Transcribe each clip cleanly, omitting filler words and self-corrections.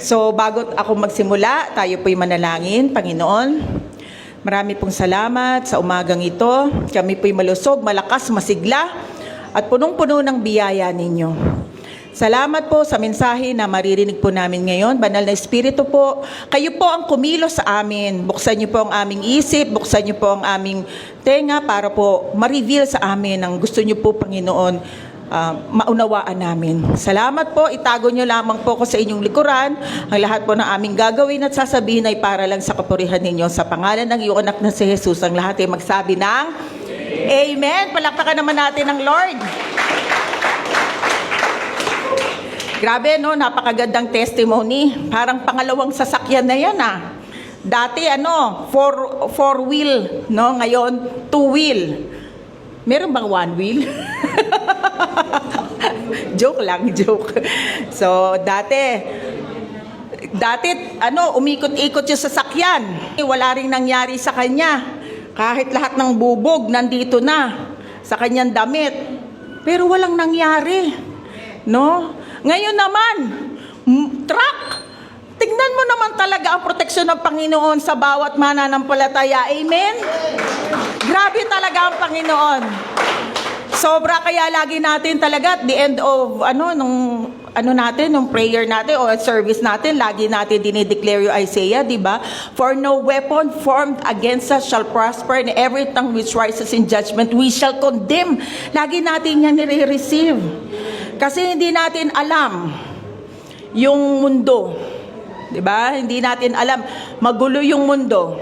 So, bago ako magsimula, tayo po'y manalangin. Panginoon, marami pong salamat sa umagang ito. Kami po'y malusog, malakas, masigla, at punong-puno ng biyaya ninyo. Salamat po sa mensahe na maririnig po namin ngayon. Banal na Espiritu po, kayo po ang kumilos sa amin. Buksan niyo po ang aming isip, buksan niyo po ang aming tenga para po ma-reveal sa amin ang gusto niyo po, Panginoon, maunawaan namin. Salamat po, itago niyo lamang po ko sa inyong likuran. Ang lahat po ng aming gagawin at sasabihin ay para lang sa kapurihan ninyo. Sa pangalan ng iyong anak na si Jesus, ang lahat ay magsabi ng Amen. Palakpakan naman natin ang Lord. Grabe, no? Napakagandang testimony. Parang pangalawang sasakyan na yan, ah. Dati, four wheel, no? Ngayon, two wheel. Meron bang one wheel? Joke lang, joke. So, dati, umikot-ikot yung sasakyan. Wala ring nangyari sa kanya. Kahit lahat ng bubog, nandito na sa kanyang damit. Pero walang nangyari. No? Ngayon naman, truck. Tingnan mo naman talaga ang proteksyon ng Panginoon sa bawat mananampalataya. Amen? Grabe talaga ang Panginoon. Sobra, kaya lagi natin talaga at the end of nung prayer natin o service natin, lagi natin dinideclare yung Isaiah, di ba? For no weapon formed against us shall prosper, and every tongue which rises in judgment we shall condemn. Lagi natin yan nire-receive. Kasi hindi natin alam yung mundo. Di ba? Hindi natin alam. Magulo yung mundo.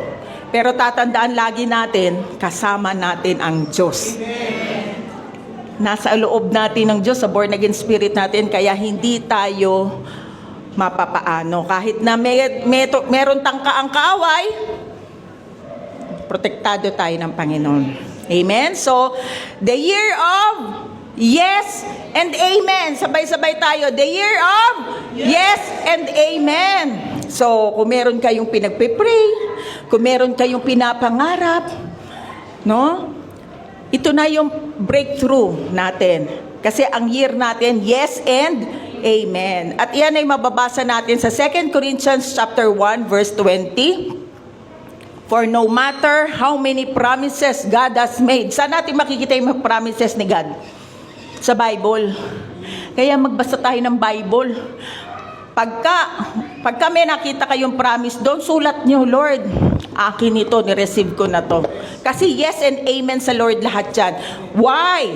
Pero tatandaan lagi natin, kasama natin ang Diyos. Nasa loob natin ng Diyos, sa born again spirit natin, kaya hindi tayo mapapaano. Kahit na meron tangka ang kaaway, protektado tayo ng Panginoon. Amen? So, the year of yes and amen. Sabay-sabay tayo. The year of yes and amen. So, kung meron kayong pinagpipray, kung meron kayong pinapangarap, no? Ito na yung breakthrough natin. Kasi ang year natin, yes and amen. At yan ay mababasa natin sa 2 Corinthians chapter 1, verse 20. For no matter how many promises God has made. Saan natin makikita yung mga promises ni God? Sa Bible. Kaya magbasa tayo ng Bible. Pagka may nakita kayong promise doon, sulat nyo, Lord, akin ito, ni-receive ko na to. Kasi yes and amen sa Lord lahat yan. Why?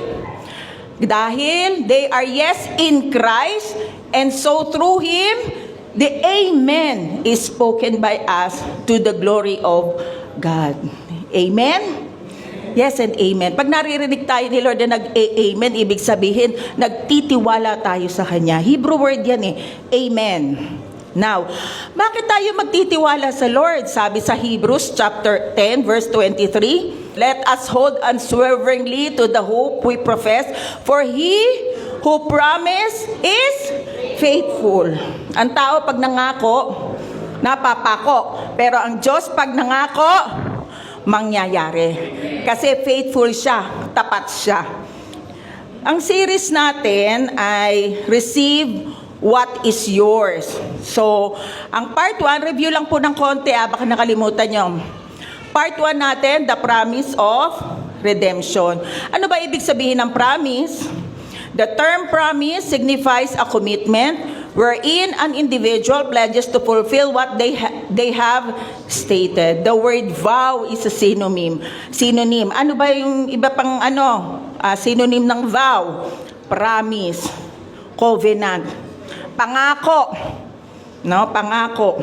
Dahil they are yes in Christ, and so through Him, the amen is spoken by us to the glory of God. Amen? Yes and amen. Pag naririnig tayo ni Lord na nag-amen, ibig sabihin, nagtitiwala tayo sa Kanya. Hebrew word yan eh. Amen. Now, bakit tayo magtitiwala sa Lord? Sabi sa Hebrews chapter 10, verse 23, let us hold unswervingly to the hope we profess, for He who promised is faithful. Ang tao pag nangako, napapako. Pero ang Diyos pag nangako, mangyayari. Kasi faithful siya, tapat siya. Ang series natin ay Receive What is Yours. So, ang part 1, review lang po ng konti, baka nakalimutan nyo. Part 1 natin, the promise of redemption. Ano ba ibig sabihin ng promise? The term promise signifies a commitment wherein an individual pledges to fulfill what they have stated. The word vow is a synonym. Ano ba yung iba pang synonym ng vow? Promise, covenant, pangako. No, pangako.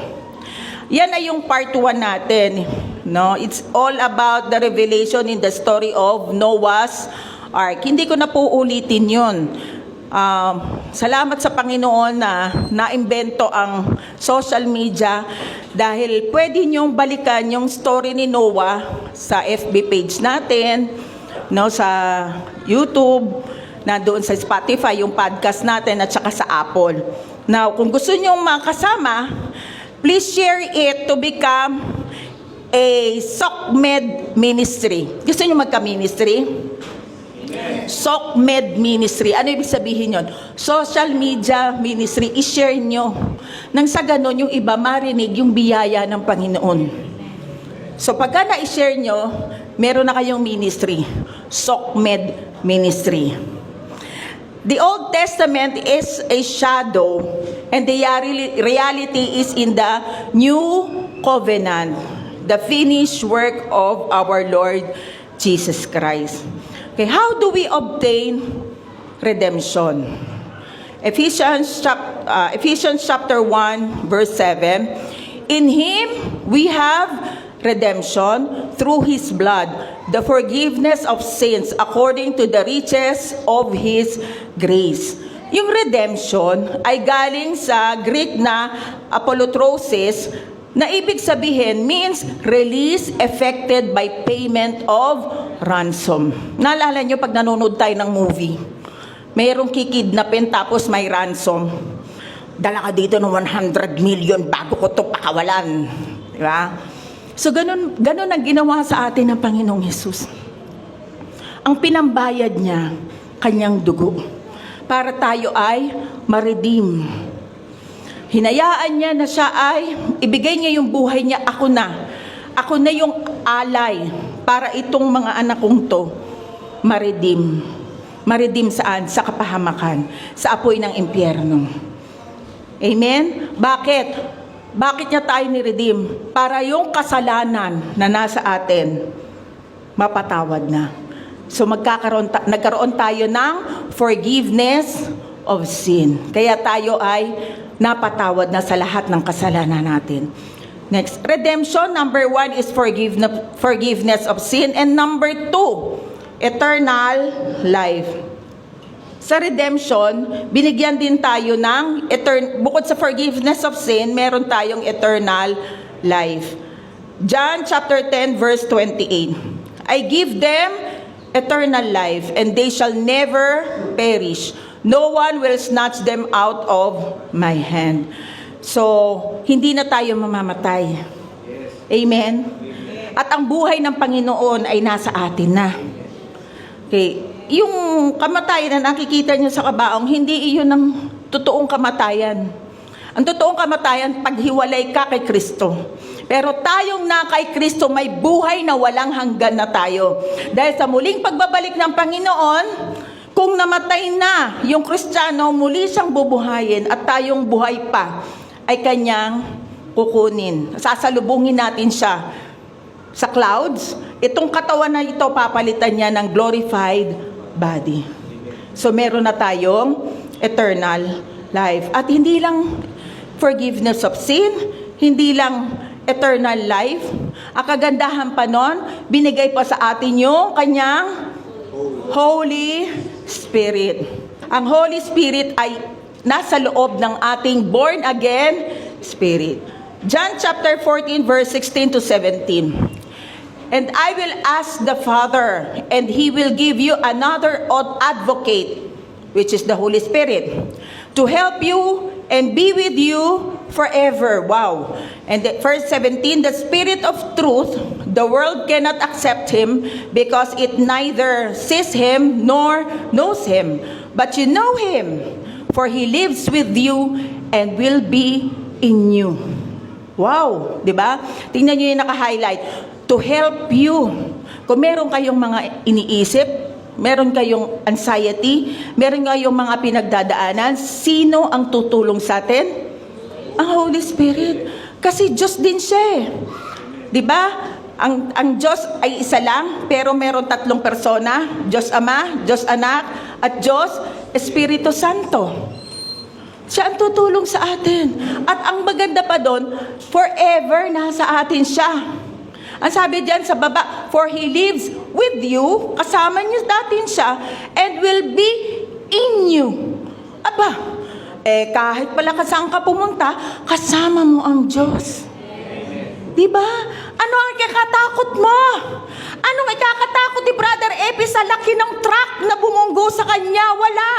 Yan ay yung part 1 natin. No, it's all about the revelation in the story of Noah's Ark. Hindi ko na po ulitin 'yon. Salamat sa Panginoon na naimbento ang social media dahil pwede niyong balikan yung story ni Noah sa FB page natin, no, sa YouTube, na doon sa Spotify, yung podcast natin, at saka sa Apple. Now, kung gusto niyong makasama, please share it to become a SOCMED ministry. Gusto niyo magka-ministry? SOCMED ministry. Ano ibig sabihin yon? Social media ministry. I-share nyo. Nang sa ganon, yung iba marinig yung biyaya ng Panginoon. So pagka na-share nyo, meron na kayong ministry. SOCMED ministry. The Old Testament is a shadow and the reality is in the New Covenant, the finished work of our Lord Jesus Christ. Okay, how do we obtain redemption? Ephesians chapter 1 verse 7. In Him we have redemption through His blood, the forgiveness of sins according to the riches of His grace. Yung redemption ay galing sa Greek na apolutrosis, na ibig sabihin means release effected by payment of ransom. Naalala nyo pag nanonood tayo ng movie, mayroong kikidnapin tapos may ransom. Dala ka dito ng 100 million bago ko to pakawalan. Diba? So, ganun ang ginawa sa atin ng Panginoong Hesus. Ang pinambayad niya, kanyang dugo, para tayo ay ma-redeem. Hinayaan niya na siya ay, ibigay niya yung buhay niya, ako na yung alay, para itong mga anak kong to, ma-redeem. Ma-redeem saan? Sa kapahamakan, sa apoy ng impyerno. Amen? Bakit? Bakit niya tayo ni-redeem? Para yung kasalanan na nasa atin, mapatawad na. So nagkaroon tayo ng forgiveness of sin. Kaya tayo ay napatawad na sa lahat ng kasalanan natin. Next, redemption, number 1 is forgiveness of sin. And number 2, eternal life. Sa redemption, binigyan din tayo ng bukod sa forgiveness of sin, meron tayong eternal life. John chapter 10 verse 28. I give them eternal life and they shall never perish. No one will snatch them out of my hand. So, hindi na tayo mamamatay. Amen? At ang buhay ng Panginoon ay nasa atin na. Okay. Yung kamatayan na nakikita niyo sa kabaong, hindi iyon ang totoong kamatayan. Ang totoong kamatayan, paghiwalay ka kay Kristo. Pero tayong na kay Kristo, may buhay na walang hanggan na tayo. Dahil sa muling pagbabalik ng Panginoon, kung namatay na yung Kristiyano, muli siyang bubuhayin at tayong buhay pa, ay kanyang kukunin. Sasalubungin natin siya sa clouds. Itong katawan na ito, papalitan niya ng glorified body. So meron na tayong eternal life. At hindi lang forgiveness of sin, hindi lang eternal life. Ang kagandahan pa nun, binigay pa sa atin yung kanyang Holy Spirit. Ang Holy Spirit ay nasa loob ng ating born again spirit. John chapter 14 verse 16 to 17. And I will ask the Father, and He will give you another advocate, which is the Holy Spirit, to help you and be with you forever. Wow. And verse 17, the Spirit of truth, the world cannot accept Him because it neither sees Him nor knows Him. But you know Him, for He lives with you and will be in you. Wow. Diba? Tingnan nyo yung naka-highlight. To help you. Kung meron kayong mga iniisip, meron kayong anxiety, meron kayong mga pinagdadaanan, sino ang tutulong sa atin? Ang Holy Spirit. Kasi Diyos din siya. Diba? Ang Diyos ay isa lang, pero meron 3 persona. Diyos Ama, Diyos Anak, at Diyos Espiritu Santo. Siya ang tutulong sa atin. At ang maganda pa doon, forever nasa atin siya. Ang sabi diyan sa baba, for He lives with you, kasama niyo natin siya, and will be in you. Aba, kahit pala saan ka pumunta, kasama mo ang Diyos. Diba? Ano ang ikakatakot mo? Anong ikakatakot ni Brother Epi sa laki ng truck na bumunggo sa kanya? Wala.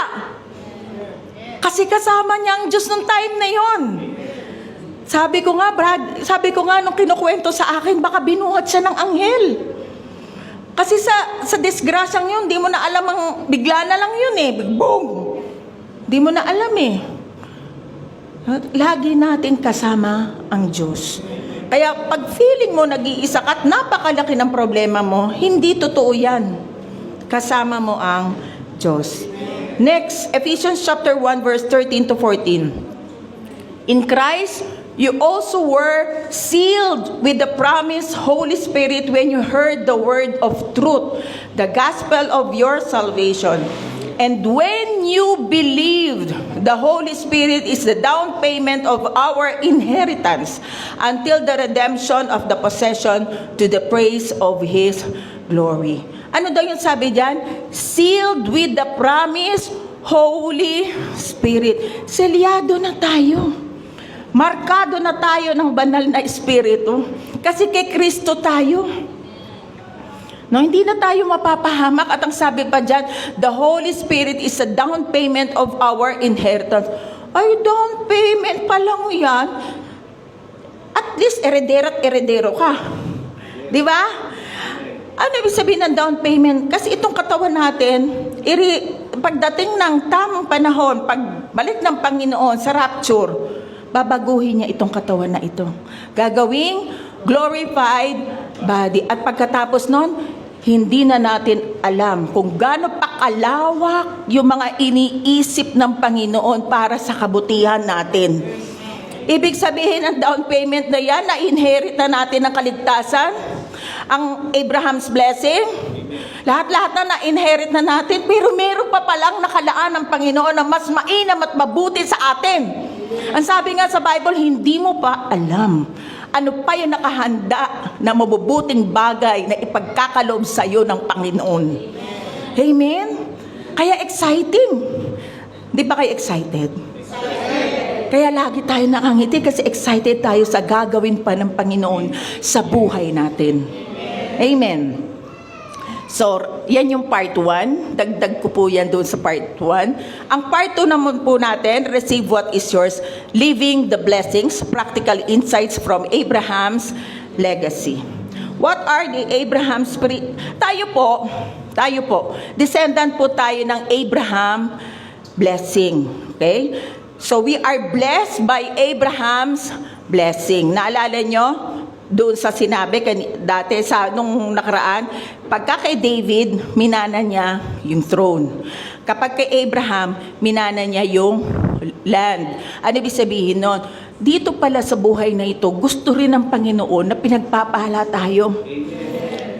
Kasi kasama niya ang Diyos nung time na yon. Sabi ko nga nung kinukwento sa akin, baka binuhat siya ng anghel. Kasi sa disgrasyang yun, di mo na alam ang bigla na lang yun eh. Boom! Di mo na alam eh. Lagi natin kasama ang Diyos. Kaya pag feeling mo nag-iisa ka at napakalaki ng problema mo, hindi totoo yan. Kasama mo ang Diyos. Next, Ephesians chapter 1 verse 13 to 14. In Christ, you also were sealed with the promised Holy Spirit when you heard the word of truth, the gospel of your salvation. And when you believed, the Holy Spirit is the down payment of our inheritance until the redemption of the possession to the praise of His glory. Ano daw yung sabi dyan? Sealed with the promise, Holy Spirit. Selyado na tayo. Markado na tayo ng banal na Espiritu. Kasi kay Kristo tayo. No, hindi na tayo mapapahamak. At ang sabi pa dyan, the Holy Spirit is a down payment of our inheritance. Ay, down payment pa lang yan. At least, eredero ka. Di ba? Ano ibig sabihin ng down payment? Kasi itong katawan natin, pagdating ng tamang panahon, pagbalik ng Panginoon sa rapture, babaguhin niya itong katawan na ito. Gagawing glorified body. At pagkatapos nun, hindi na natin alam kung gaano pa kalawak yung mga iniisip ng Panginoon para sa kabutihan natin. Ibig sabihin ng down payment na yan, na-inherit na natin ang kaligtasan, ang Abraham's blessing, lahat-lahat na na-inherit na natin, pero meron pa palang nakalaan ng Panginoon na mas mainam at mabuti sa atin. Ang sabi nga sa Bible, hindi mo pa alam ano pa yung nakahanda na mabubuting bagay na ipagkakaloob sa iyo ng Panginoon. Amen? Kaya exciting. Di ba kayo excited? Kaya lagi tayo nakangiti kasi excited tayo sa gagawin pa ng Panginoon sa buhay natin. Amen. So, yan yung part 1. Dagdag ko po yan doon sa part 1. Ang part 2 naman po natin, receive what is yours, living the blessings, practical insights from Abraham's legacy. What are the Abraham's... Tayo po, descendant po tayo ng Abraham blessing. Okay? So, we are blessed by Abraham's blessing. Naalala nyo? Doon sa sinabi dati nung nakaraan, pagka kay David, minana niya yung throne. Kapag kay Abraham, minana niya yung land. Ano ibig sabihin nun? Dito pala sa buhay na ito, gusto rin ng Panginoon na pinagpapahala tayo.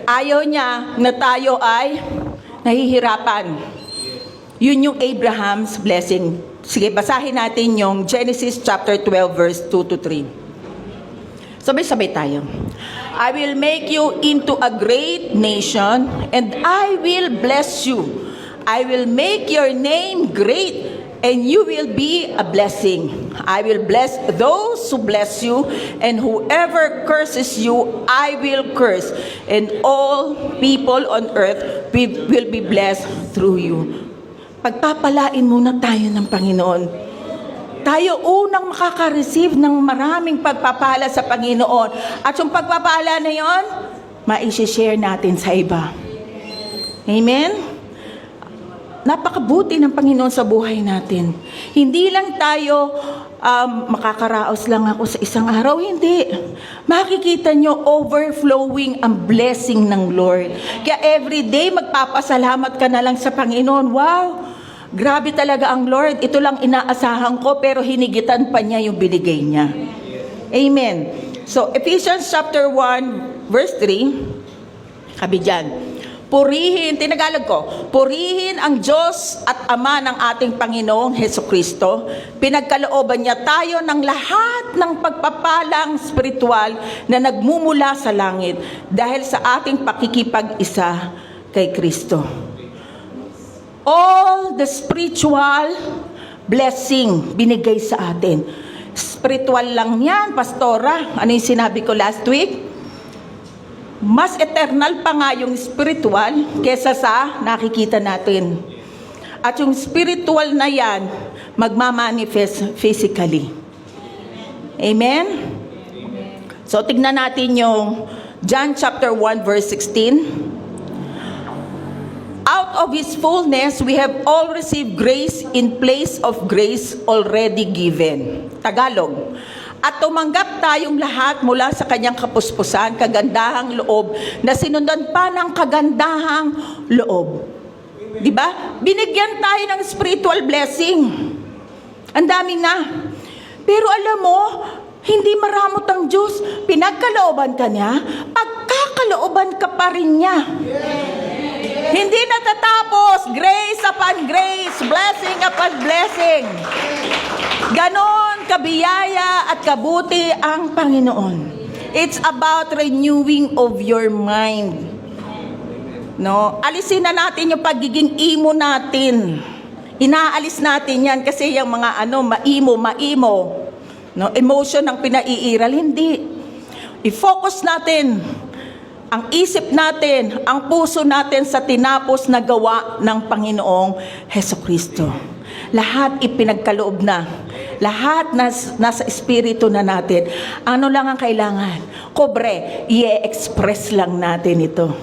Ayaw niya na tayo ay nahihirapan. Yun yung Abraham's blessing. Sige, basahin natin yung Genesis chapter 12 verse 2 to 3. Sabay-sabay tayo. I will make you into a great nation, and I will bless you. I will make your name great, and you will be a blessing. I will bless those who bless you, and whoever curses you, I will curse. And all people on earth will be blessed through you. Pagpapalain muna tayo ng Panginoon. Tayo unang makaka-receive ng maraming pagpapala sa Panginoon. At yung pagpapala na yon, ma-share natin sa iba. Amen? Napakabuti ng Panginoon sa buhay natin. Hindi lang tayo makakaraos lang ako sa isang araw. Hindi. Makikita nyo overflowing ang blessing ng Lord. Kaya everyday magpapasalamat ka na lang sa Panginoon. Wow! Grabe talaga ang Lord. Ito lang inaasahan ko, pero hinigitan pa niya yung binigay niya. Amen. So, Ephesians chapter 1, verse 3, sabi dyan, purihin, tinagalog ko, purihin ang Diyos at Ama ng ating Panginoong Hesukristo. Pinagkalooban niya tayo ng lahat ng pagpapalang spiritual na nagmumula sa langit dahil sa ating pakikipag-isa kay Kristo. All the spiritual blessing binigay sa atin. Spiritual lang yan, Pastora. Ano yung sinabi ko last week? Mas eternal pa nga yung spiritual kesa sa nakikita natin. At yung spiritual na yan, magmamanifest physically. Amen? So, tignan natin yung John chapter 1 verse 16. out of His fullness, we have all received grace in place of grace already given. Tagalog. At tumanggap tayong lahat mula sa kanyang kapuspusan, kagandahang loob, na sinundan pa ng kagandahang loob. Di ba? Binigyan tayo ng spiritual blessing. Ang dami na. Pero alam mo, hindi maramot ang Diyos. Pinagkalooban ka niya, pagkakalooban ka pa rin niya. Hindi natatapos. Grace upon grace, blessing upon blessing. Ganon kabiyaya at kabuti ang Panginoon. It's about renewing of your mind. No, alisin na natin yung pagiging emo natin. Inaalis natin yan kasi yung mga maimo. No, emotion ang pinaiiral, hindi. I-focus natin ang isip natin, ang puso natin sa tinapos na gawa ng Panginoong Hesukristo. Lahat ipinagkaloob na. Lahat nasa espiritu na natin. Ano lang ang kailangan? Kobre, i-express lang natin ito.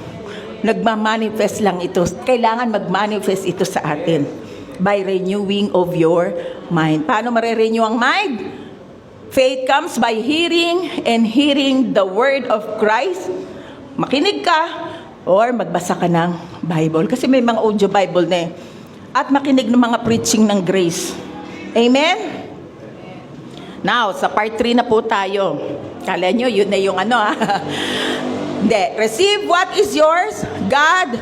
Nagmamanifest lang ito. Kailangan mag-manifest ito sa atin by renewing of your mind. Paano mare-renew ang mind? Faith comes by hearing, and hearing the word of Christ. Makinig ka or magbasa ka ng Bible. Kasi may mga audio Bible na eh. At makinig ng mga preaching ng grace. Amen? Now, sa part 3 na po tayo. Kala nyo, yun na yung Hindi. Receive what is yours. God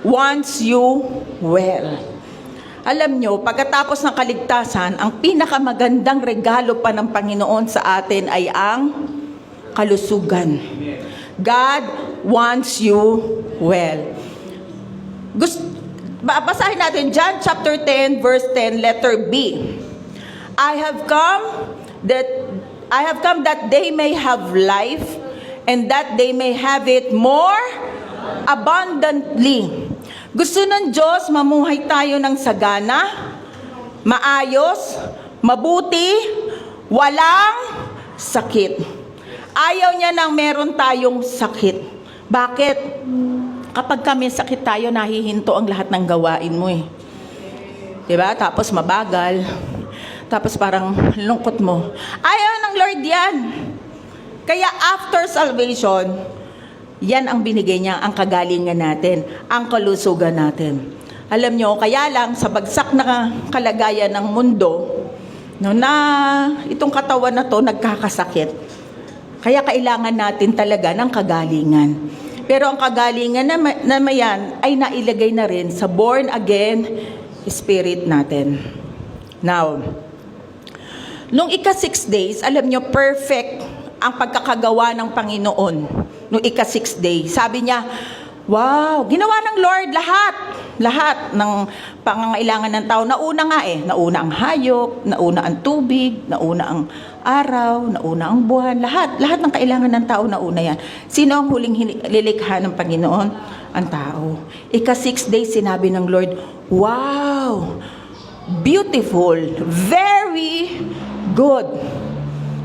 wants you well. Alam nyo, pagkatapos ng kaligtasan, ang pinakamagandang regalo pa ng Panginoon sa atin ay ang kalusugan. God wants you well. Basahin natin John chapter 10 verse 10 letter B. I have come that they may have life, and that they may have it more abundantly. Gusto ng Diyos mamuhay tayo ng sagana, maayos, mabuti, walang sakit. Ayaw niya nang meron tayong sakit. Bakit? Kapag kami sakit tayo, nahihinto ang lahat ng gawain mo eh. Diba? Tapos mabagal. Tapos parang lungkot mo. Ayaw ng Lord yan. Kaya after salvation, yan ang binigay niya, ang kagalingan natin, ang kalusugan natin. Alam nyo, kaya lang sa bagsak na kalagayan ng mundo, na itong katawan na to nagkakasakit. Kaya kailangan natin talaga ng kagalingan. Pero ang kagalingan na yan ay nailagay na rin sa born again spirit natin. Now, nung ika-6 days, alam nyo, perfect ang pagkakagawa ng Panginoon. Nung ika-6 day, sabi niya, wow, ginawa ng Lord lahat ng pangangailangan ng tao. Nauna nga eh, nauna ang hayop, nauna ang tubig, nauna ang araw, nauna ang buwan, lahat ng kailangan ng tao nauna yan. Sino ang huling lilikha ng Panginoon? Ang tao. Ika-6 days, sinabi ng Lord, wow, beautiful, very good.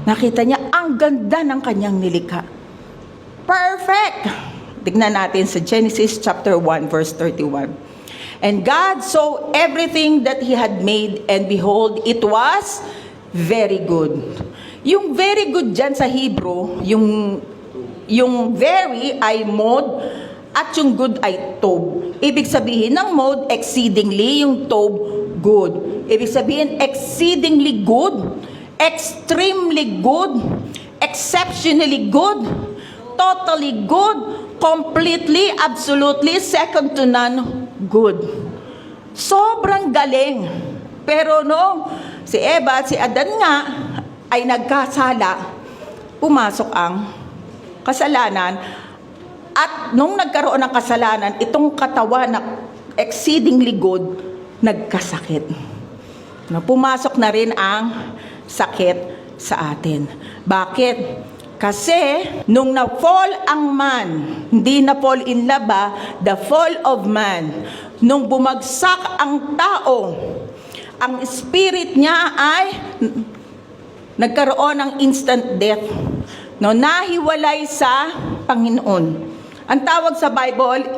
Nakita niya, ang ganda ng kanyang nilikha. Perfect! Tignan natin sa Genesis chapter 1 verse 31. And God saw everything that He had made, and behold, it was very good. Yung very good dyan sa Hebrew, yung very ay mod, at yung good ay tob. Ibig sabihin ng mod, exceedingly, yung tob, good. Ibig sabihin, exceedingly good, extremely good, exceptionally good, totally good, completely, absolutely, second to none, good. Sobrang galing. Pero no, si Eva at si Adan nga ay nagkasala, pumasok ang kasalanan. At nung nagkaroon ng kasalanan, itong katawan na exceedingly good, nagkasakit. No, pumasok na rin ang sakit sa atin. Bakit? Kasi nung na-fall ang man, hindi na-fall in love the fall of man. Nung bumagsak ang tao, ang spirit niya ay nagkaroon ng instant death. No, nahiwalay sa Panginoon. Ang tawag sa Bible,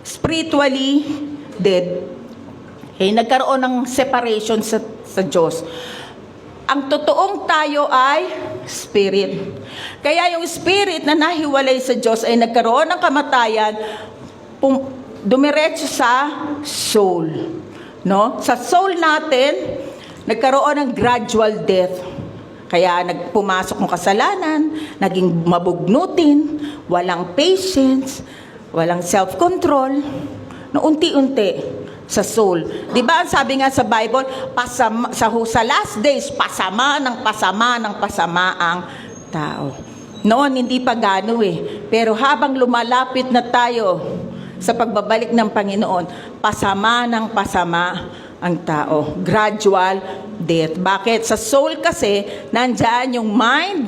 spiritually dead, nagkaroon ng separation sa Diyos. Ang totoong tayo ay spirit. Kaya yung spirit na nahiwalay sa Diyos ay nagkaroon ng kamatayan, dumiretso sa soul. No? Sa soul natin, nagkaroon ng gradual death. Kaya pumasok ng kasalanan, naging mabugnutin, walang patience, walang self-control, na unti-unti sa soul. Di ba ang sabi nga sa Bible, sa last days, pasama ang tao. Noon, hindi pa gano Pero habang lumalapit na tayo sa pagbabalik ng Panginoon, pasama ang tao. Gradual death. Bakit? Sa soul kasi, nandyan yung mind,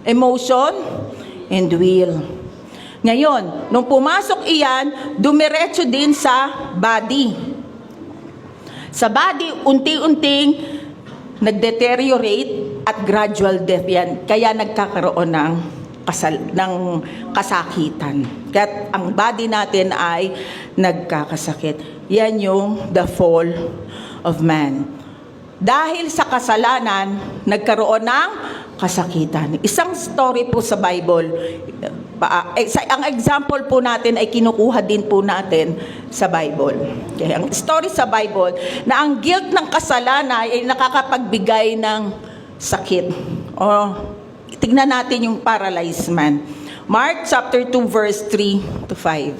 emotion, and will. Ngayon, nung pumasok iyan, dumiretso din sa body. Sa body, unti-unting nag-deteriorate at gradual death yan. Kaya nagkakaroon ng kasakitan. Kaya ang body natin ay nagkakasakit. Yan yung the fall of man. Dahil sa kasalanan, nagkaroon ng kasakitan. Isang story po sa Bible. Ang example po natin ay kinukuha din po natin sa Bible. Okay, ang story sa Bible na ang guilt ng kasalanan ay nakakapagbigay ng sakit. Tignan natin yung paralyzed man. Mark chapter 2 verse 3 to 5.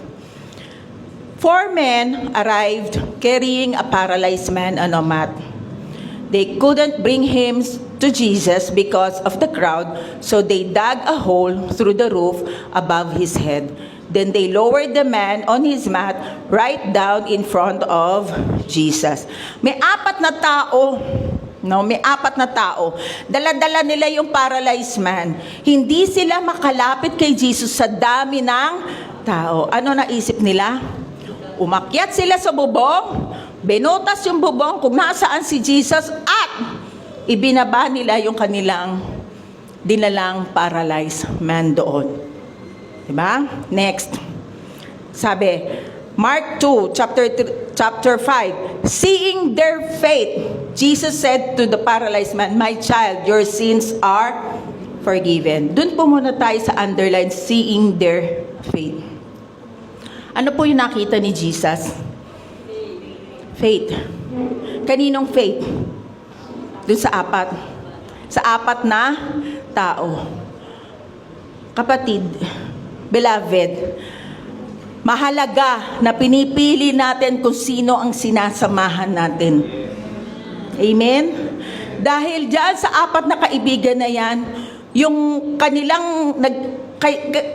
4 men arrived carrying a paralyzed man on a mat. They couldn't bring him to Jesus because of the crowd, so they dug a hole through the roof above his head. Then they lowered the man on his mat right down in front of Jesus. May apat na tao. Dala-dala nila yung paralyzed man. Hindi sila makalapit kay Jesus sa dami ng tao. Ano naisip nila? Umakyat sila sa bubong, binutas yung bubong kung nasaan si Jesus at ibinaba nila yung kanilang dinalang paralyzed man doon. Diba? Next. Sabi, Mark 2, chapter 5. Seeing their faith, Jesus said to the paralyzed man, "My child, your sins are forgiven." Doon po muna tayo sa underline, seeing their faith. Ano po yung nakita ni Jesus? Faith. Kaninong faith? Doon sa apat. Sa apat na tao. Kapatid, beloved, mahalaga na pinipili natin kung sino ang sinasamahan natin. Amen? Dahil dyan sa apat na kaibigan na yan, yung kanilang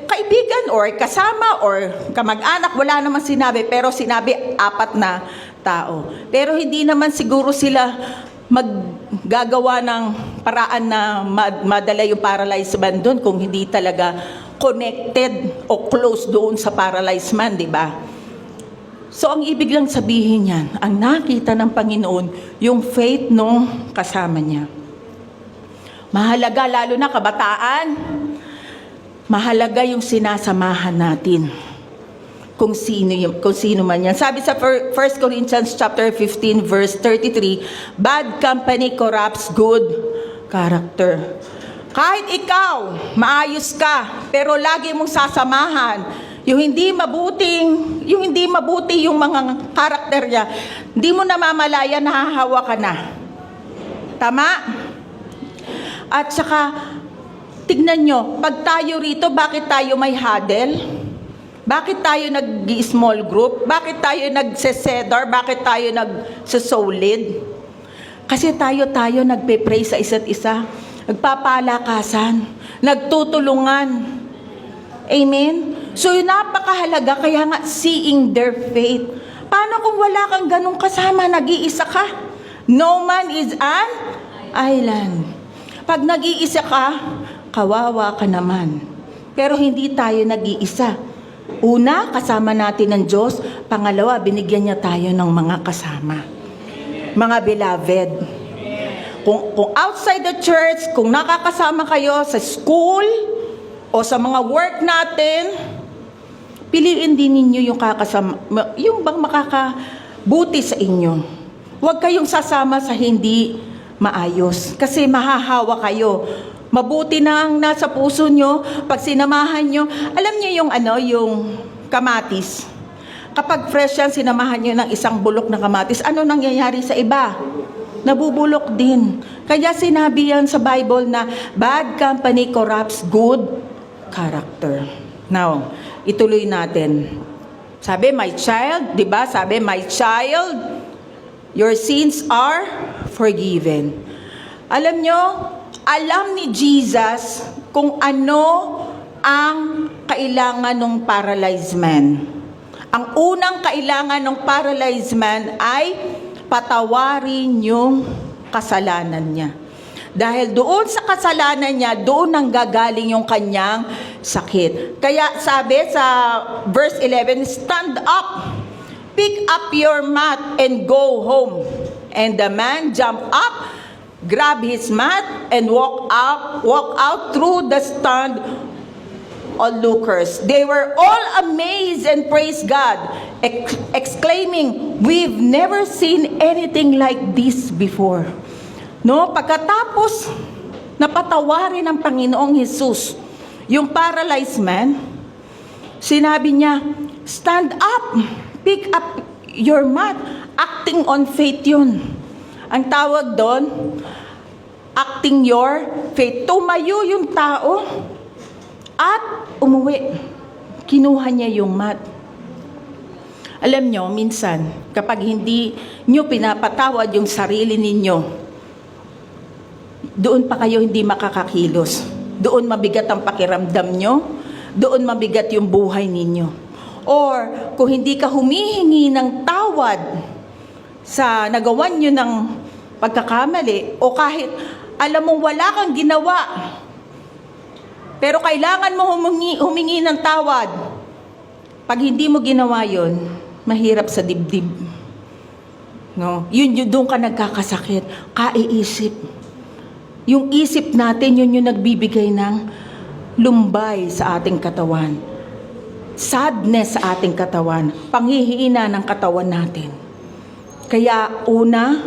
kaibigan or kasama or kamag-anak, wala naman sinabi, pero sinabi apat na tao. Pero hindi naman siguro sila maggagawa ng paraan na madala yung paralyzed man doon kung hindi talaga connected o close doon sa paralyzed man, di ba? So, ang ibig lang sabihin yan, ang nakita ng Panginoon, yung faith nung kasama niya. Mahalaga, lalo na kabataan, mahalaga yung sinasamahan natin. Kung sino man yan. Sabi sa 1 Corinthians chapter 15 verse 33, bad company corrupts good character. Kahit ikaw, maayos ka, pero lagi mong sasamahan yung hindi mabuti yung mga karakter niya, hindi mo namamalaya, nahahawa ka na. Tama? At saka, tignan nyo, pag tayo rito, bakit tayo may huddle? Bakit tayo nag-small group? Bakit tayo nagsesedar? Bakit tayo nagsasolid? Kasi tayo nagpe-pray sa isa't isa. Nagpapalakasan. Nagtutulungan. Amen? So, yun napakahalaga. Kaya nga, seeing their faith. Paano kung wala kang ganong kasama? Nag-iisa ka? No man is an island. Pag nag-iisa ka, kawawa ka naman. Pero hindi tayo nag-iisa. Una, kasama natin ng Diyos. Pangalawa, binigyan niya tayo ng mga kasama. Mga beloved. Kung outside the church, kung nakakasama kayo sa school o sa mga work natin, piliin din ninyo yung yung bang makakabuti sa inyo. Huwag kayong sasama sa hindi maayos kasi mahahawa kayo. Mabuti na ang nasa puso nyo pag sinamahan nyo. Alam nyo yung kamatis. Kapag fresh yan, sinamahan nyo ng isang bulok na kamatis, ano nangyayari sa iba? Nabubulok din. Kaya sinabi yan sa Bible na bad company corrupts good character. Now, ituloy natin. Sabi, my child, di ba? Sabi, my child, your sins are forgiven. Alam nyo, alam ni Jesus kung ano ang kailangan ng paralyzed man. Ang unang kailangan ng paralyzed man ay patawarin yung kasalanan niya. Dahil doon sa kasalanan niya, doon ang gagaling yung kanyang sakit. Kaya sabi sa verse 11, stand up, pick up your mat and go home. And the man jumped up, grabbed his mat and walked out through the stand onlookers. They were all amazed and praised God, exclaiming, we've never seen anything like this before. No, pagkatapos napatawarin ng Panginoong Hesus yung paralyzed man, sinabi niya, stand up, pick up your mat. Acting on faith yun. Ang tawag doon, acting your faith. Tumayo yung tao at umuwi. Kinuha niya yung mat. Alam nyo, minsan, kapag hindi nyo pinapatawad yung sarili ninyo, doon pa kayo hindi makakakilos. Doon mabigat ang pakiramdam nyo. Doon mabigat yung buhay ninyo. Or, kung hindi ka humihingi ng tawad sa nagawan nyo ng pagkakamali, o kahit alam mong wala kang ginawa, pero kailangan mo humingi ng tawad, pag hindi mo ginawa yon, mahirap sa dibdib. No? Yun doon ka nagkakasakit, kaiisip. Yung isip natin, yun yung nagbibigay ng lumbay sa ating katawan. Sadness sa ating katawan. Panghihina ng katawan natin. Kaya una,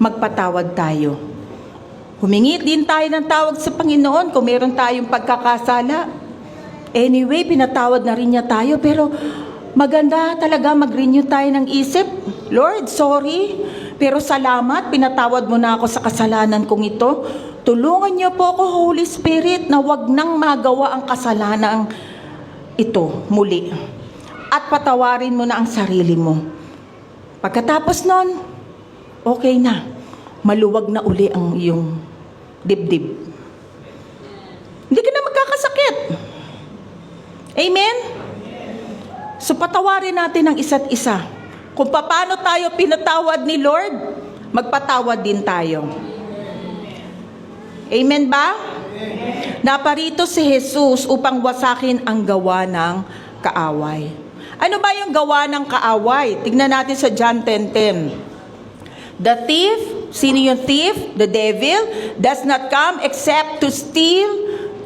magpatawad tayo. Humingi din tayo ng tawag sa Panginoon kung meron tayong pagkakasala. Anyway, pinatawad na rin niya tayo, pero maganda talaga mag-renew tayo ng isip. Lord, sorry, pero salamat, pinatawad mo na ako sa kasalanan kong ito. Tulungan niyo po ako, Holy Spirit, na wag nang magawa ang kasalanan ito muli. At patawarin mo na ang sarili mo. Pagkatapos nun, okay na. Maluwag na uli ang iyong dibdib. Hindi ka na magkakasakit. Amen? So patawarin natin ang isa't isa. Kung paano tayo pinatawad ni Lord, magpatawad din tayo. Amen ba? Naparito si Jesus upang wasakin ang gawa ng kaaway. Ano ba yung gawa ng kaaway? Tignan natin sa John 10:10. The thief, sino yung thief? The devil does not come except to steal,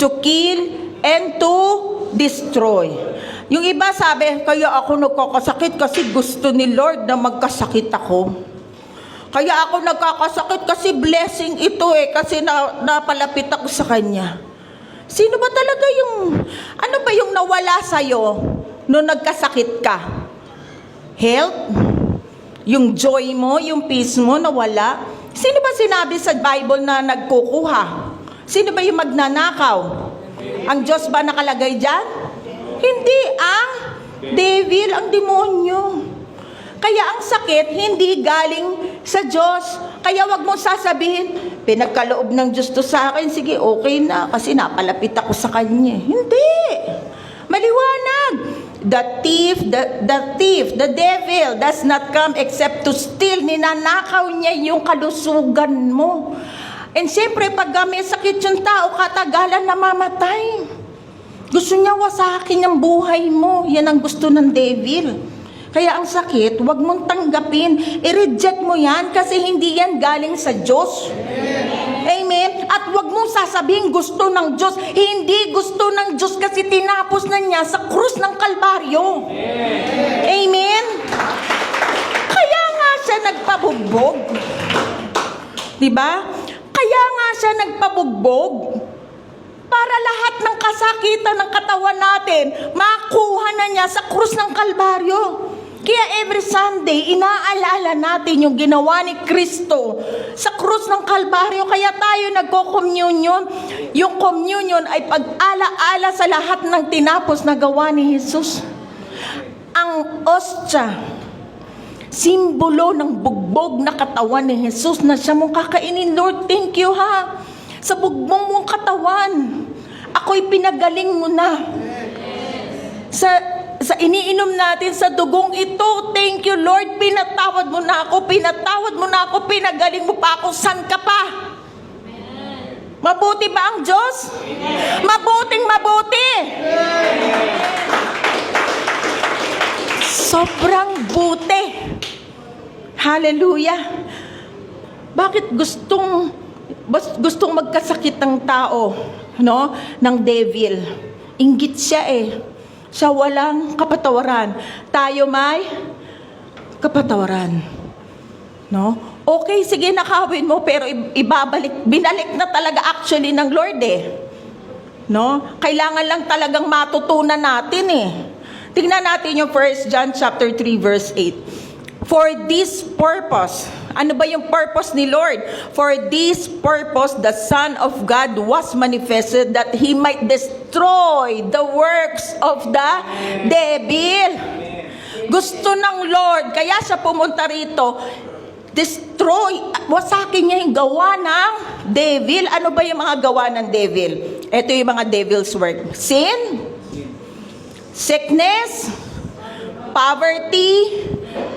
to kill, and to destroy. Yung iba sabi, kaya ako nagkakasakit kasi gusto ni Lord na magkasakit ako. Kaya ako nagkakasakit kasi blessing ito kasi napalapit ako sa Kanya. Sino ba talaga ano ba yung nawala sa'yo nung nagkasakit ka? Health? Yung joy mo, yung peace mo nawala? Sino ba sinabi sa Bible na nagkukuha? Sino ba yung magnanakaw? Ang Diyos ba nakalagay dyan? Hindi, ang devil, ang demonyo. Kaya ang sakit, hindi galing sa Diyos. Kaya wag mo sasabihin, pinagkaloob ng Diyos to sa akin, sige, okay na, kasi napalapit ako sa Kanya. Hindi. Maliwanag. The thief, the devil does not come except to steal. Ninanakaw niya yung kalusugan mo. And siyempre, pag may sakit yung tao, katagalan namamatay. Gusto niya wasakin ang buhay mo. Yan ang gusto ng devil. Kaya ang sakit, huwag mong tanggapin. I-reject mo yan kasi hindi yan galing sa Diyos. Amen. Amen? At wag mong sasabihin gusto ng Diyos. Hindi gusto ng Diyos kasi tinapos na niya sa krus ng Kalbaryo. Amen? Kaya nga siya nagpabugbog. Diba? Kaya nga siya nagpabugbog. Para lahat ng kasakitan ng katawan natin, makuha na niya sa krus ng Kalbaryo. Kaya every Sunday, inaalala natin yung ginawa ni Kristo sa krus ng Kalbaryo. Kaya tayo nagko-communion. Yung communion ay pag-ala-ala sa lahat ng tinapos na gawa ni Jesus. Ang ostya, simbolo ng bugbog na katawan ni Jesus na siya mong kakainin. Lord, thank you ha. Sa bugbog mong katawan, ako'y pinagaling mo na. Sa iniinom natin sa dugong ito, thank you Lord, pinatawad mo na ako, pinagaling mo pa ako, san ka pa? Mabuti ba ang Diyos? Mabuting mabuti. Sobrang buti. Hallelujah. Bakit gustong magkasakit ng tao, no? Ng devil. Inggit siya eh. Siya walang kapatawaran. Tayo may kapatawaran. No? Okay, sige, nakawin mo, pero binalik na talaga actually ng Lord eh. No? Kailangan lang talagang matutunan natin eh. Tingnan natin yung 1 John chapter 3 verse 8. For this purpose, ano ba yung purpose ni Lord? For this purpose, the Son of God was manifested that He might destroy the works of the devil. Gusto ng Lord, kaya siya pumunta rito, destroy, wasakin niya yung gawa ng devil. Ano ba yung mga gawa ng devil? Ito yung mga devil's work. Sin, sickness, poverty,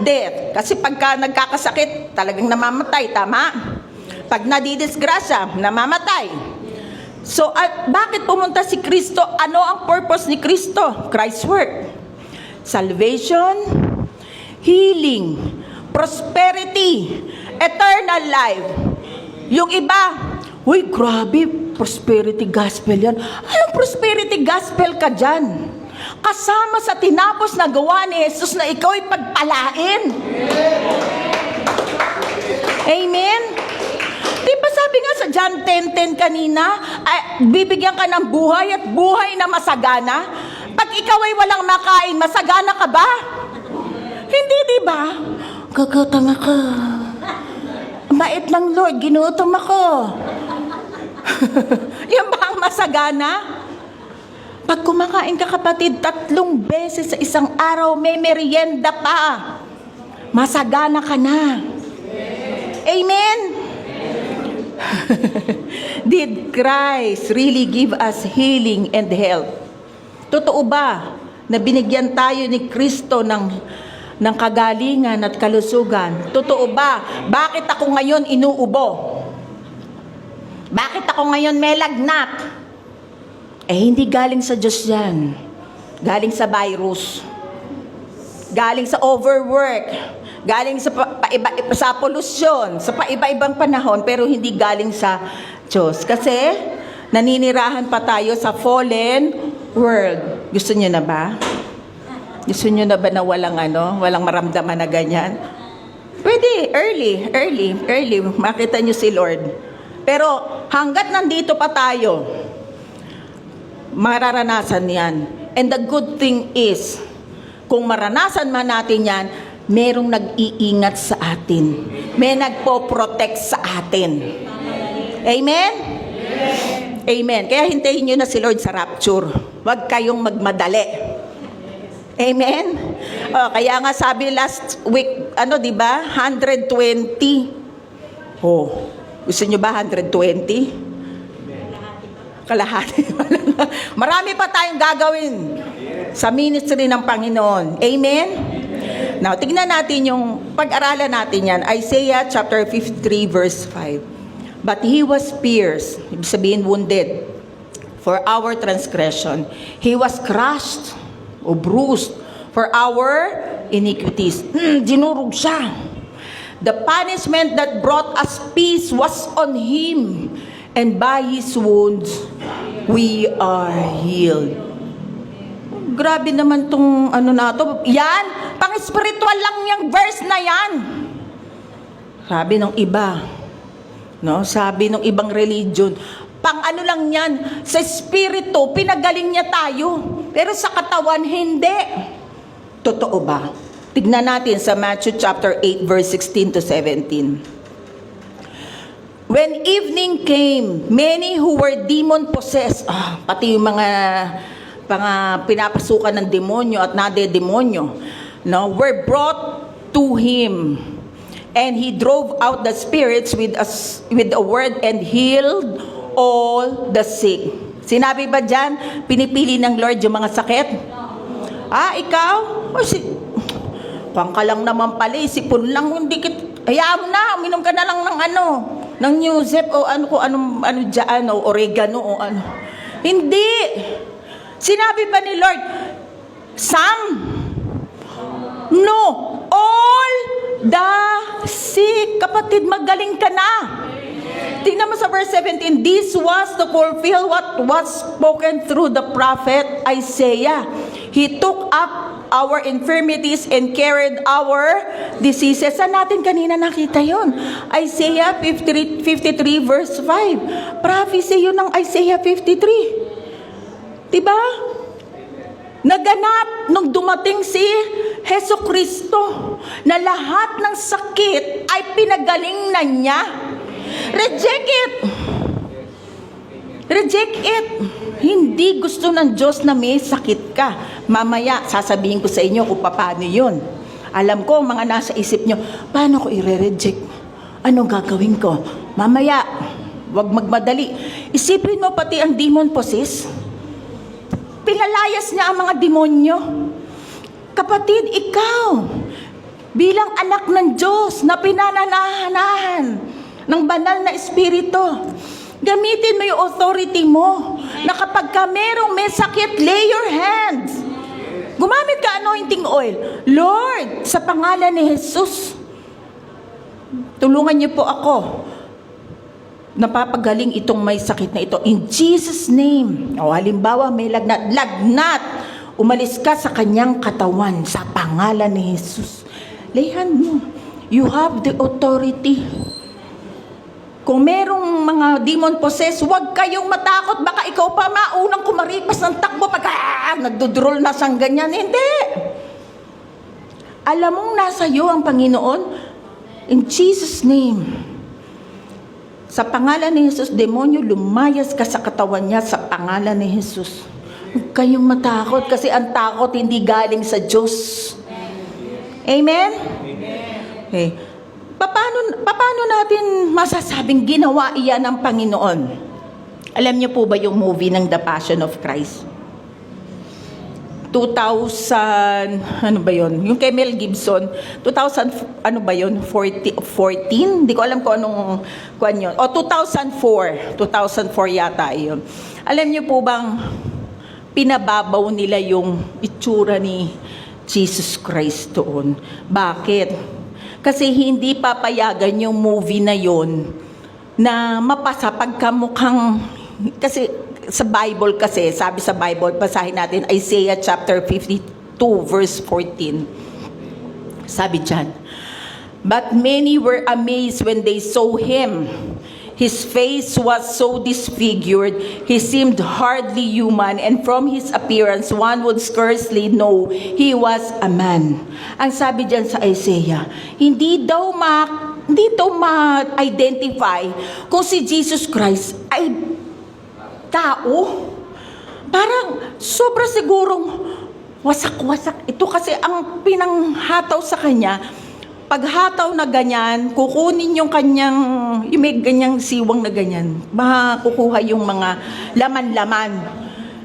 death. Kasi pagka nagkakasakit, talagang namamatay, tama? Pag nadidisgrasya, namamatay. So, bakit pumunta si Kristo? Ano ang purpose ni Kristo? Christ's work. Salvation, healing, prosperity, eternal life. Yung iba, uy, grabe, prosperity gospel yan. Anong prosperity gospel ka dyan? Kasama sa tinapos na gawa ni Jesus na ikaw ay pagpalain. Amen? Di ba sabi nga sa John 10:10 kanina, bibigyan ka ng buhay at buhay na masagana? Pag ikaw ay walang makain, masagana ka ba? Hindi, di ba? Gagutom ako. Mait lang Lord, ginutom ako. Yan ba ang masagana? Pag kumakain ka kapatid, 3 beses sa isang araw, may merienda pa. Masagana ka na. Amen? Did Christ really give us healing and health? Totoo ba na binigyan tayo ni Kristo ng kagalingan at kalusugan? Totoo ba? Bakit ako ngayon inuubo? Bakit ako ngayon may lagnat? Hindi galing sa Diyos yan. Galing sa virus. Galing sa overwork. Galing sa polusyon. Sa paiba-ibang panahon, pero hindi galing sa Diyos. Kasi, naninirahan pa tayo sa fallen world. Gusto niyo na ba? Gusto niyo na ba na walang maramdaman na ganyan? Pwede, early. Makita niyo si Lord. Pero, hanggat nandito pa tayo, mararanasan yan. And the good thing is, kung maranasan man natin yan, merong nag-iingat sa atin. May nagpo-protect sa atin. Amen? Amen. Kaya hintayin nyo na si Lord sa rapture. Huwag kayong magmadali. Amen? Kaya nga sabi last week, di ba? 120. Gusto nyo ba 120? Kalahati. Marami pa tayong gagawin sa ministry ng Panginoon. Amen? Now, tignan natin yung pag-aralan natin yan. Isaiah chapter 53 verse 5. But He was pierced, ibig sabihin wounded, for our transgression. He was crushed o bruised for our iniquities. Dinurog siya. The punishment that brought us peace was on Him. and by His wounds, we are healed. Grabe naman tong ano na to. Yan, pang-spiritual lang yung verse na yan. Sabi ng iba, no? Sabi ng ibang religion, pang ano lang yan, sa espiritu, pinagaling niya tayo. Pero sa katawan, hindi. Totoo ba? Tignan natin sa Matthew chapter 8, verse 16 to 17. When evening came, many who were demon-possessed, pati yung mga pinapasukan ng demonyo at nade-demonyo, no, were brought to Him. And He drove out the spirits with a word and healed all the sick. Sinabi ba dyan, pinipili ng Lord yung mga sakit? Ikaw? Pang ka lang naman pala, sipon lang, hindi hayaan mo na, uminom ka na lang ng Newsep o ano dyan, o oregano o ano. Hindi. Sinabi ba ni Lord, some? No. All the sick. Kapatid, magaling ka na. Tingnan mo sa verse 17, this was to fulfill what was spoken through the prophet Isaiah. He took up our infirmities and carried our diseases. Saan natin kanina nakita yon? Isaiah 53 verse 5. Prophecy yun ng Isaiah 53. Diba? Naganap nung dumating si Hesus Kristo na lahat ng sakit ay pinagaling na niya. Reject it. Reject it. Hindi gusto ng Diyos na may sakit ka. Mamaya, sasabihin ko sa inyo kung paano yun. Alam ko, mga nasa isip nyo, paano ko i-reject? Anong gagawin ko? Mamaya, wag magmadali. Isipin mo pati ang demon possessed. Pinalayas niya ang mga demonyo. Kapatid, ikaw, bilang anak ng Diyos na pinananahan ng banal na espiritu, gamitin mo yung authority mo na kapag ka merong may sakit, lay your hands. Gumamit ka anointing oil. Lord, sa pangalan ni Jesus, tulungan niyo po ako. Napapagaling itong may sakit na ito. In Jesus' name. O halimbawa, may lagnat. Lagnat! Umalis ka sa kanyang katawan sa pangalan ni Jesus. Lay hand mo. You have the authority. Kung merong mga demon possessed, huwag kayong matakot. Baka ikaw pa maunang kumaripas ng takbo pag nagdudrol na siyang ganyan. Hindi. Alam mong nasa iyo ang Panginoon. In Jesus' name. Sa pangalan ni Jesus, demonyo, lumayas ka sa katawan niya sa pangalan ni Jesus. Huwag kayong matakot kasi ang takot hindi galing sa Diyos. Amen? Okay. Paano natin masasabing ginawa iyan ng Panginoon? Alam niyo po ba yung movie ng The Passion of Christ? 2000, ano ba yun? Yung kay Mel Gibson, 2000, ano ba yun? 14? Hindi ko alam kung anong kuwan yun. O 2004 yata yun. Alam niyo po bang pinababaw nila yung itsura ni Jesus Christ doon? Bakit? Kasi hindi papayagan yung movie na yun na mapasa pagkamukhang, kasi sa Bible kasi, sabi sa Bible, basahin natin Isaiah chapter 52 verse 14. Sabi dyan, but many were amazed when they saw him. His face was so disfigured, he seemed hardly human, and from his appearance, one would scarcely know he was a man. Ang sabi dyan sa Isaiah, hindi daw ma-identify kung si Jesus Christ ay tao. Parang sobra sigurong wasak-wasak. Ito kasi ang pinanghataw sa kanya. Paghataw na ganyan, kukunin yung kanyang, yung may ganyang siwang na ganyan, makukuha yung mga laman-laman.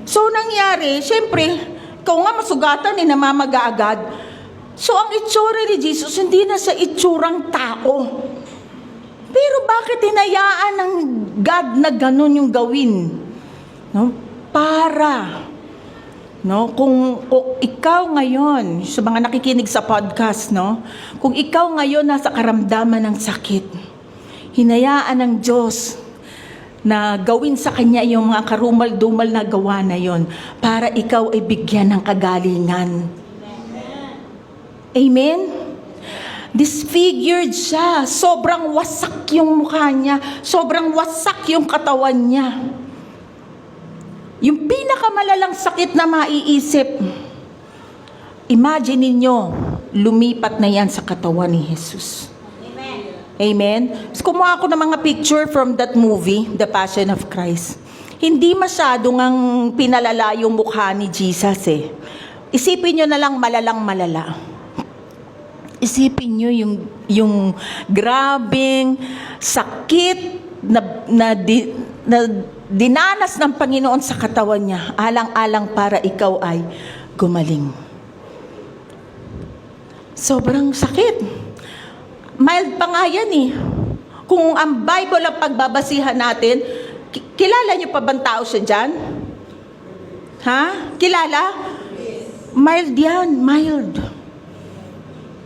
So nangyari, syempre, ikaw nga masugatan, namamaga agad. So ang itsura ni Jesus, hindi na sa itsurang tao. Pero bakit hinayaan ng God na ganun yung gawin? No? Kung ikaw ngayon, sa mga nakikinig sa podcast, kung ikaw ngayon nasa karamdaman ng sakit, hinayaan ng Diyos na gawin sa kanya yung mga karumal-dumal na gawa na yon para ikaw ay bigyan ng kagalingan. Amen? Disfigured siya. Sobrang wasak yung mukha niya. Sobrang wasak yung katawan niya. Yung pinakamalalang sakit na maiisip, imagine ninyo, lumipat na yan sa katawan ni Jesus. Amen? So, kumuha ako ng mga picture from that movie, The Passion of Christ. Hindi masyadong ang pinalala yung mukha ni Jesus eh. Isipin nyo na lang malalang malala. Isipin nyo yung grabing sakit na dinanas ng Panginoon sa katawan niya, alang-alang para ikaw ay gumaling. Sobrang sakit. Mild pa nga yan eh. Kung ang Bible ang pagbabasihan natin, kilala niyo pa bang tao siya dyan? Ha? Kilala? Mild yan, mild.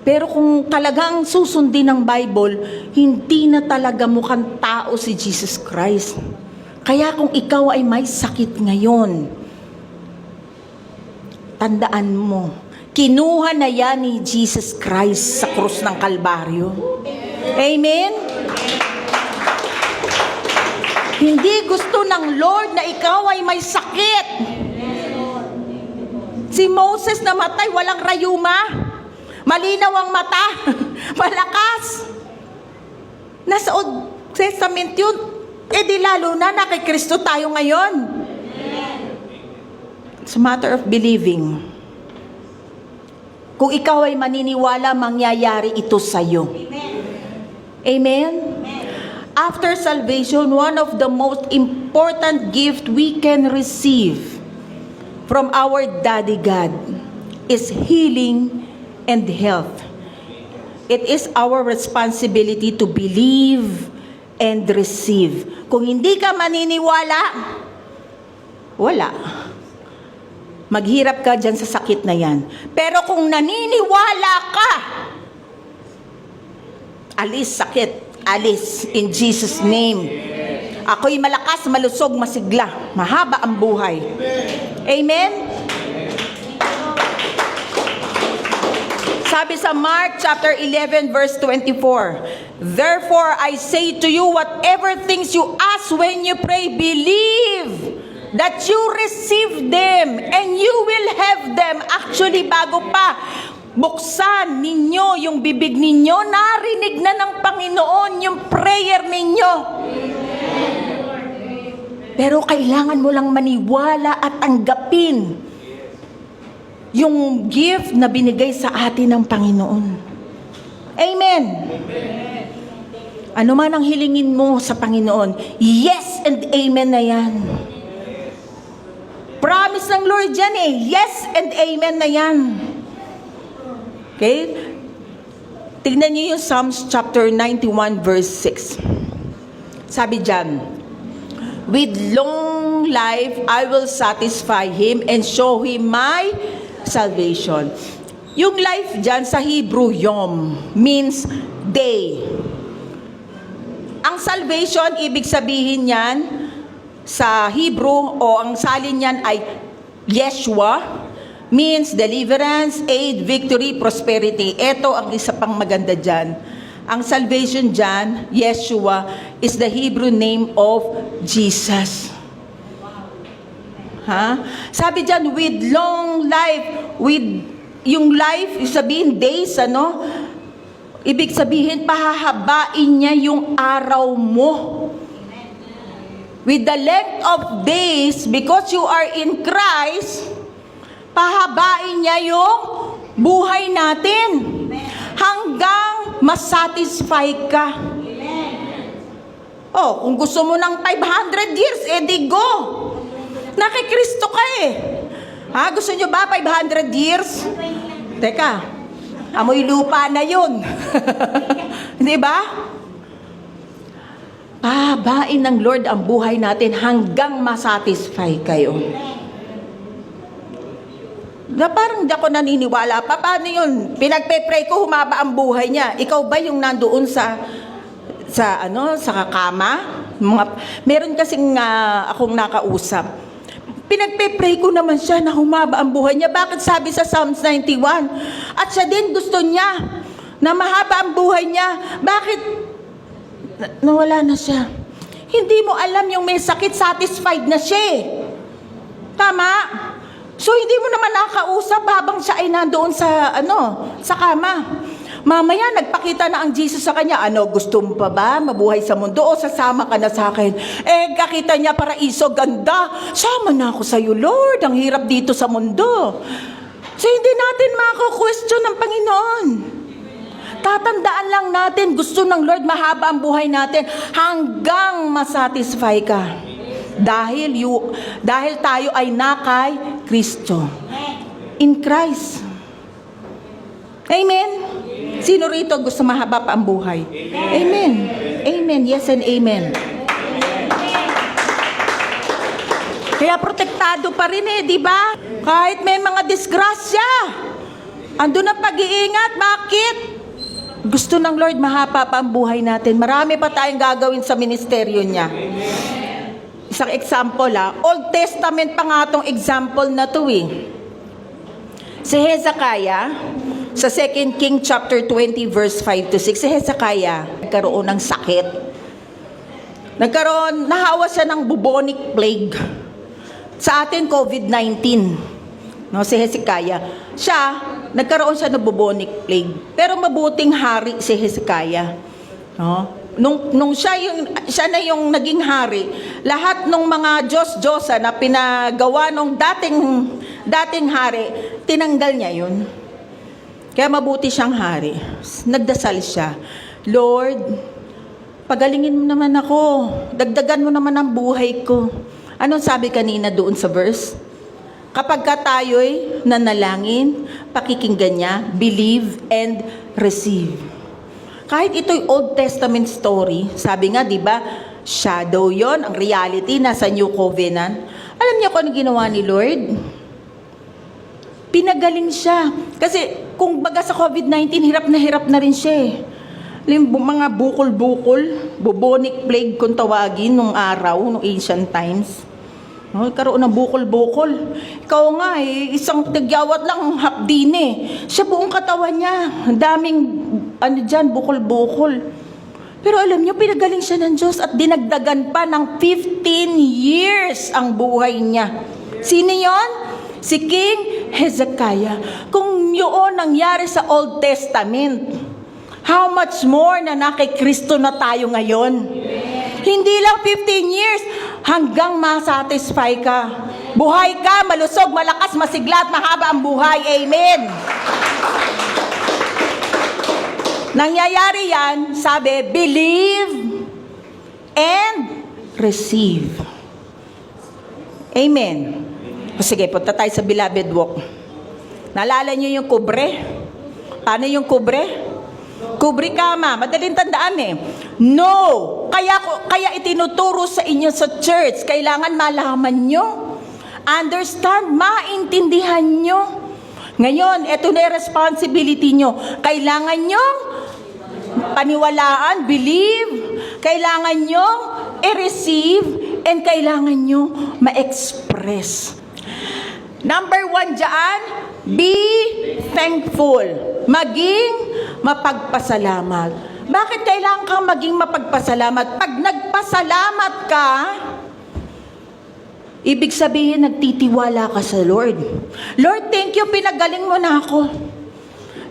Pero kung talagang susundin ng Bible, hindi na talaga mukhang tao si Jesus Christ. Kaya kung ikaw ay may sakit ngayon, tandaan mo, kinuha na yan ni Jesus Christ sa krus ng Kalbaryo. Amen? Hindi gusto ng Lord na ikaw ay may sakit. Si Moses namatay, walang rayuma. Malinaw ang mata. Malakas. Nasa Old Testament yun. Di lalo na kay Kristo tayo ngayon. It's a matter of believing. Kung ikaw ay maniniwala, mangyayari ito sa iyo. Amen? After salvation, one of the most important gift we can receive from our Daddy God is healing and health. It is our responsibility to believe and receive. Kung hindi ka maniniwala, wala. Maghirap ka dyan sa sakit na yan. Pero kung naniniwala ka, alis sakit, alis in Jesus' name. Ako'y malakas, malusog, masigla. Mahaba ang buhay. Amen? Sabi sa Mark chapter 11 verse 24, therefore I say to you, whatever things you ask when you pray, believe that you receive them and you will have them. Actually, bago pa buksan ninyo yung bibig ninyo, narinig na ng Panginoon yung prayer ninyo. Pero kailangan mo lang maniwala at tanggapin yung gift na binigay sa atin ng Panginoon. Amen. Ano man ang hilingin mo sa Panginoon, yes and amen na yan. Promise ng Lord yan eh. Yes and amen na yan. Okay? Tignan niyo yung Psalms chapter 91 verse 6. Sabi dyan, with long life I will satisfy him and show him my salvation. Yung life dyan sa Hebrew, yom, means day. Ang salvation, ibig sabihin yan, sa Hebrew o ang salin niyan ay Yeshua, means deliverance, aid, victory, prosperity. Ito ang isa pang maganda dyan. Ang salvation dyan, Yeshua, is the Hebrew name of Jesus. Ha? Sabi dyan, with long life, with yung life, sabihin days, ano? Ibig sabihin, pahahabain niya yung araw mo. With the length of days, because you are in Christ, pahabain niya yung buhay natin. Hanggang masatisfy ka. Oh, kung gusto mo ng 500 years, edi go. Nakikristo ka eh. Ha, gusto nyo ba 500 years? Teka, amoy lupa na yun. Di ba? Pahabain ng Lord ang buhay natin hanggang masatisfy kayo. Na parang di ako naniniwala pa. Paano yun? Pinagpe-pray ko, humaba ang buhay niya. Ikaw ba yung nandoon sa kama? Meron kasing akong nakausap. Pinagpe-pray ko naman siya na humaba ang buhay niya. Bakit sabi sa Psalms 91? At siya din gusto niya na mahaba ang buhay niya. Bakit nawala na siya? Hindi mo alam yung may sakit, satisfied na siya eh. Tama? So hindi mo naman nakausap habang siya ay nandoon sa kama. Mamaya, nagpakita na ang Jesus sa kanya. Gusto mo pa ba mabuhay sa mundo o sasama ka na sa akin? Kakita niya paraiso, ganda. Sama na ako sa iyo, Lord. Ang hirap dito sa mundo. So, hindi natin mako-question ng Panginoon. Tatandaan lang natin, gusto ng Lord mahaba ang buhay natin hanggang masatisfy ka. Dahil tayo ay nakay Kristo. In Christ. Amen? Sino rito gusto mahaba pa ang buhay? Amen. Amen. Yes and amen. Kaya protektado pa rin di ba? Kahit may mga disgrasya. Andun ang pag-iingat. Bakit? Gusto ng Lord mahaba pa ang buhay natin. Marami pa tayong gagawin sa ministeryo niya. Isang example Old Testament pa nga itong example na to Si Hezekiah, sa 2 King chapter 20 verse 5 to 6, si Hezekiah nagkaroon ng sakit. Nahawa siya ng bubonic plague. Sa atin, COVID-19. Si Hezekiah. Nagkaroon siya ng bubonic plague. Pero mabuting hari si Hezekiah. Nung siya na yung naging hari, lahat ng mga Diyos-Diyosa na pinagawa nung dating hari, tinanggal niya yun. Kaya mabuti siyang hari. Nagdasal siya, Lord, pagalingin mo naman ako. Dagdagan mo naman ang buhay ko. Anong sabi kanina doon sa verse? Kapag ka tayo'y nanalangin, pakikinggan niya, believe and receive. Kahit ito'y Old Testament story, sabi nga, di ba, shadow yon, ang reality nasa New Covenant. Alam niyo kung ano ginawa ni Lord? Pinagaling siya. Kasi kung baga sa COVID-19, hirap na rin siya mga bukol-bukol, bubonic plague kung tawagin nung araw, nung ancient times. Karoon ng bukol-bukol. Ikaw nga isang tigyawat lang hapdi siya buong katawan niya. Ang daming bukol-bukol. Pero alam niyo, pinagaling siya ng Diyos at dinagdagan pa ng 15 years ang buhay niya. Sino yon? Si King Hezekiah. Kung yun nangyari sa Old Testament, how much more na kay Kristo na tayo ngayon? Hindi lang 15 years, hanggang masatisfy ka. Buhay ka, malusog, malakas, masigla at mahaba ang buhay. Amen. Nangyayari yan, sabi, believe and receive. Amen. Sige, punta tayo sa Beloved Walk. Naalala niyo yung kubre? Paano yung kubre? Kubre kama, madaling tandaan No! Kaya itinuturo sa inyo sa church, kailangan malaman nyo. Understand, maintindihan nyo. Ngayon, ito na yung responsibility nyo. Kailangan nyo paniwalaan, believe. Kailangan nyo i-receive and kailangan nyo ma-express. Number 1 dyan, be thankful. Maging mapagpasalamat. Bakit kailangan kang maging mapagpasalamat? Pag nagpasalamat ka, ibig sabihin nagtitiwala ka sa Lord. Lord, thank you, pinagaling mo na ako.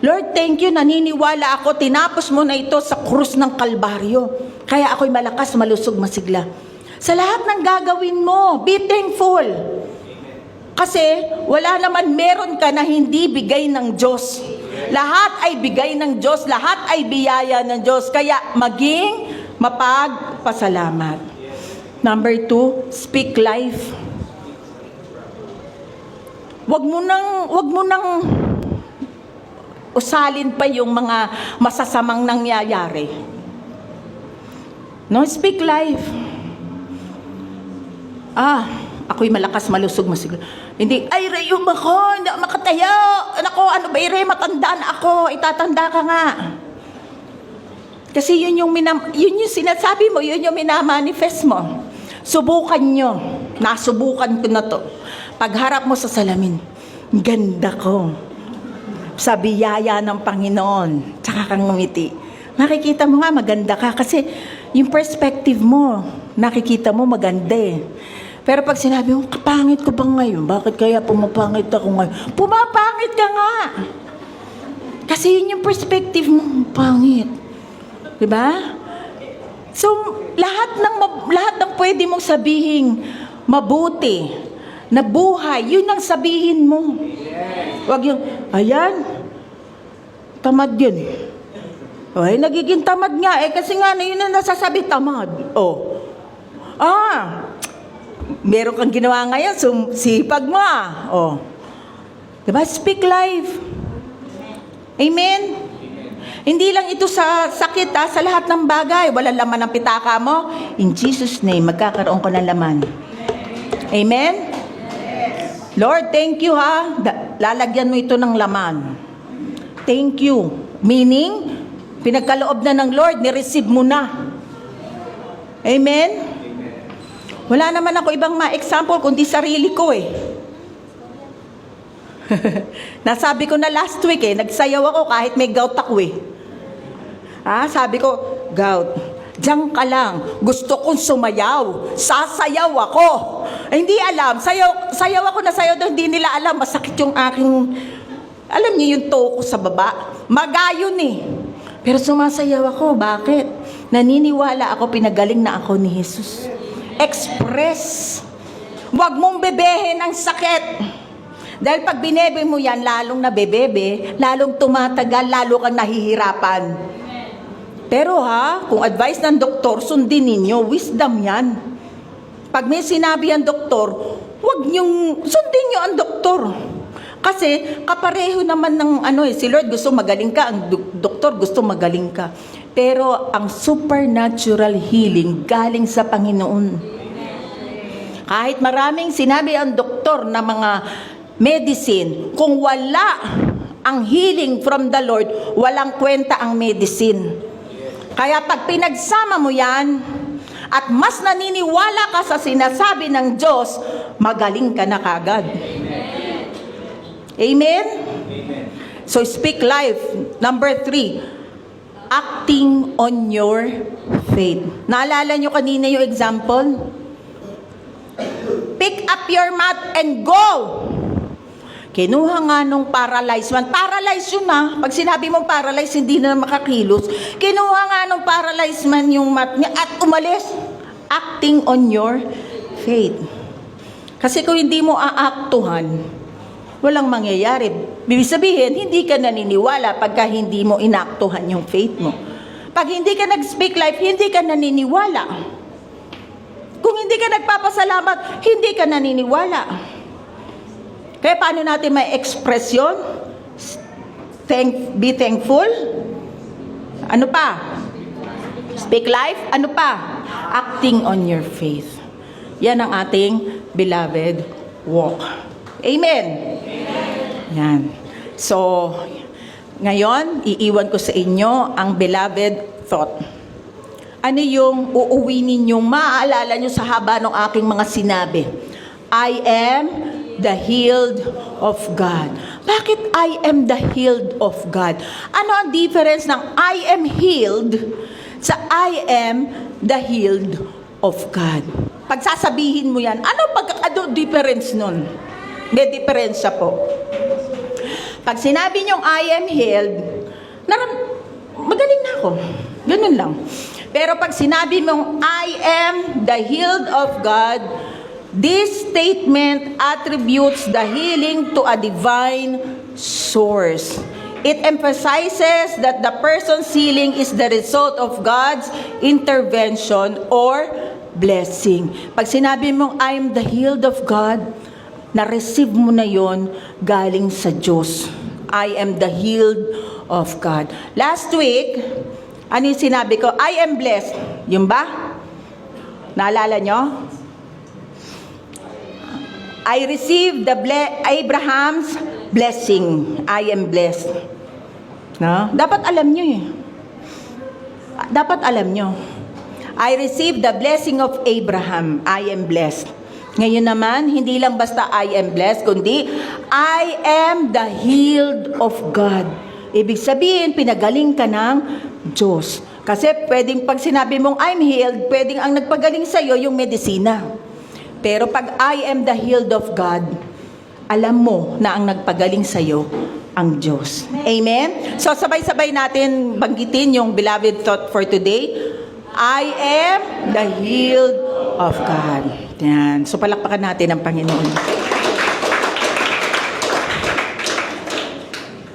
Lord, thank you, naniniwala ako, tinapos mo na ito sa krus ng Kalbaryo. Kaya ako'y malakas, malusog, masigla. Sa lahat ng gagawin mo, be thankful. Kasi wala naman meron ka na hindi bigay ng Diyos. Lahat ay bigay ng Diyos, lahat ay biyaya ng Diyos. Kaya maging mapagpasalamat. Number 2, speak life. Wag mo nang usalin pa yung mga masasamang nangyayari. No, speak life. Ako'y malakas, malusog, masigla. Hindi, ay, rayong ako, hindi ako makatayo. Nako, ano ba, matanda na ako, itatanda ka nga. Kasi yun yung sinasabi mo, yun yung minamanifest mo. Subukan nyo. Nasubukan ko na to. Pagharap mo sa salamin, ganda ko. Sa biyaya ng Panginoon, tsaka kang ngumiti. Makikita mo nga, maganda ka. Kasi yung perspective mo, nakikita mo maganda eh. Pero pag sinabi mo, kapangit ko ba ngayon? Bakit kaya pumapangit ako ngayon? Pumapangit ka nga! Kasi yun yung perspective mo, pangit. Diba? So, lahat ng pwede mong sabihin mabuti, na buhay, yun ang sabihin mo. Wag yung, ayan, tamad yun. Ay, nagiging tamad nga eh, kasi nga na yun ang nasasabi, tamad. Oh. Meron kang ginawa ngayon, sipag mo ah. Oh. Diba? Speak life. Amen? Hindi lang ito sa sakit sa lahat ng bagay. Walang laman ang pitaka mo. In Jesus' name, magkakaroon ko ng laman. Amen? Lord, thank you ha. Lalagyan mo ito ng laman. Thank you. Meaning, pinagkaloob na ng Lord, ni-receive mo na. Amen? Wala naman ako ibang ma-example kundi sarili ko eh. Nasabi ko na last week eh, nagsayaw ako kahit may gout ako eh. Sabi ko, gout, diyan ka lang, gusto kong sumayaw, sasayaw ako. Hindi alam, sayaw ako na sayaw doon, hindi nila alam, masakit yung aking, alam niyo yung toe ko sa baba, magayon eh. Pero sumasayaw ako, bakit? Naniniwala ako, pinagaling na ako ni Jesus. Express. Huwag mong bebehin ang sakit. Dahil pag binebe mo yan, lalong nabebebe, lalong tumatagal, lalo kang nahihirapan. Pero kung advice ng doktor, sundin ninyo, wisdom yan. Pag may sinabi ang doktor, huwag niyong, sundin niyo ang doktor. Kasi kapareho naman ng si Lord gusto magaling ka, ang doktor gusto magaling ka. Pero ang supernatural healing galing sa Panginoon. Kahit maraming sinabi ang doktor na mga medicine, kung wala ang healing from the Lord, walang kwenta ang medicine. Kaya pag pinagsama mo yan, at mas naniniwala ka sa sinasabi ng Diyos, magaling ka na kagad. Amen? So speak life. Number 3, acting on your faith. Naalala nyo kanina yung example? Pick up your mat and go! Kinuha nga nung paralyzed man. Paralyzed yun Pag sinabi mong paralyzed, hindi na makakilos. Kinuha nga nung paralyzed man yung mat niya at umalis. Acting on your faith. Kasi kung hindi mo aaktuhan, walang mangyayari. Ibig sabihin, hindi ka naniniwala pagka hindi mo inaktuhan yung faith mo. Pag hindi ka nag-speak life, hindi ka naniniwala. Kung hindi ka nagpapasalamat, hindi ka naniniwala. Kaya paano natin may express yun? Be thankful. Ano pa? Speak life. Ano pa? Acting on your faith. Yan ang ating beloved walk. Amen. Yan. So, ngayon, iiwan ko sa inyo ang beloved thought. Ano yung uuwi ninyong maaalala nyo sa haba ng aking mga sinabi? I am the healed of God. Bakit I am the healed of God? Ano ang difference ng I am healed sa I am the healed of God? Pag sasabihin mo yan, ano difference nun? May diferensya po. Pag sinabi niyong I am healed, magaling na ako. Ganun lang. Pero pag sinabi mong I am the healed of God, this statement attributes the healing to a divine source. It emphasizes that the person's healing is the result of God's intervention or blessing. Pag sinabi mong I am the healed of God, na-receive mo na yon galing sa Diyos. I am the healed of God. Last week, ano yung sinabi ko? I am blessed. Yun ba? Naalala nyo? I received Abraham's blessing. I am blessed. No? Dapat alam nyo eh. dapat alam nyo, I received the blessing of Abraham. I am blessed. Ngayon naman, hindi lang basta I am blessed, kundi I am the healed of God. Ibig sabihin, pinagaling ka ng Diyos. Kasi pwedeng pag sinabi mong I'm healed, pwedeng ang nagpagaling sa'yo yung medisina. Pero pag I am the healed of God, alam mo na ang nagpagaling sa'yo ang Diyos. Amen? So sabay-sabay natin banggitin yung beloved thought for today. I am the healed of God. Yan. So palakpakan natin ang Panginoon.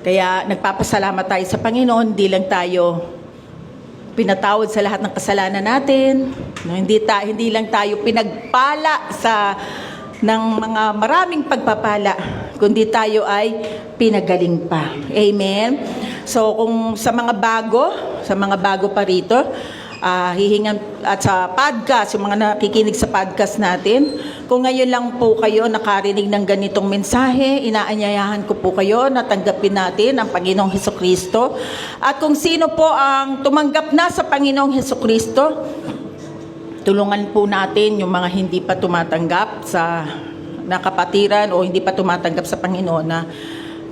Kaya nagpapasalamat tayo sa Panginoon, di lang tayo pinatawad sa lahat ng kasalanan natin. No, hindi lang tayo pinagpala ng mga maraming pagpapala, kundi tayo ay pinagaling pa. Amen? So kung sa mga bago pa rito, hihingan at sa podcast, yung mga nakikinig sa podcast natin, kung ngayon lang po kayo nakarinig ng ganitong mensahe, inaanyayahan ko po kayo na tanggapin natin ang Panginoong Hesukristo. At kung sino po ang tumanggap na sa Panginoong Hesukristo, tulungan po natin yung mga hindi pa tumatanggap sa nakapatiran o hindi pa tumatanggap sa Panginoon na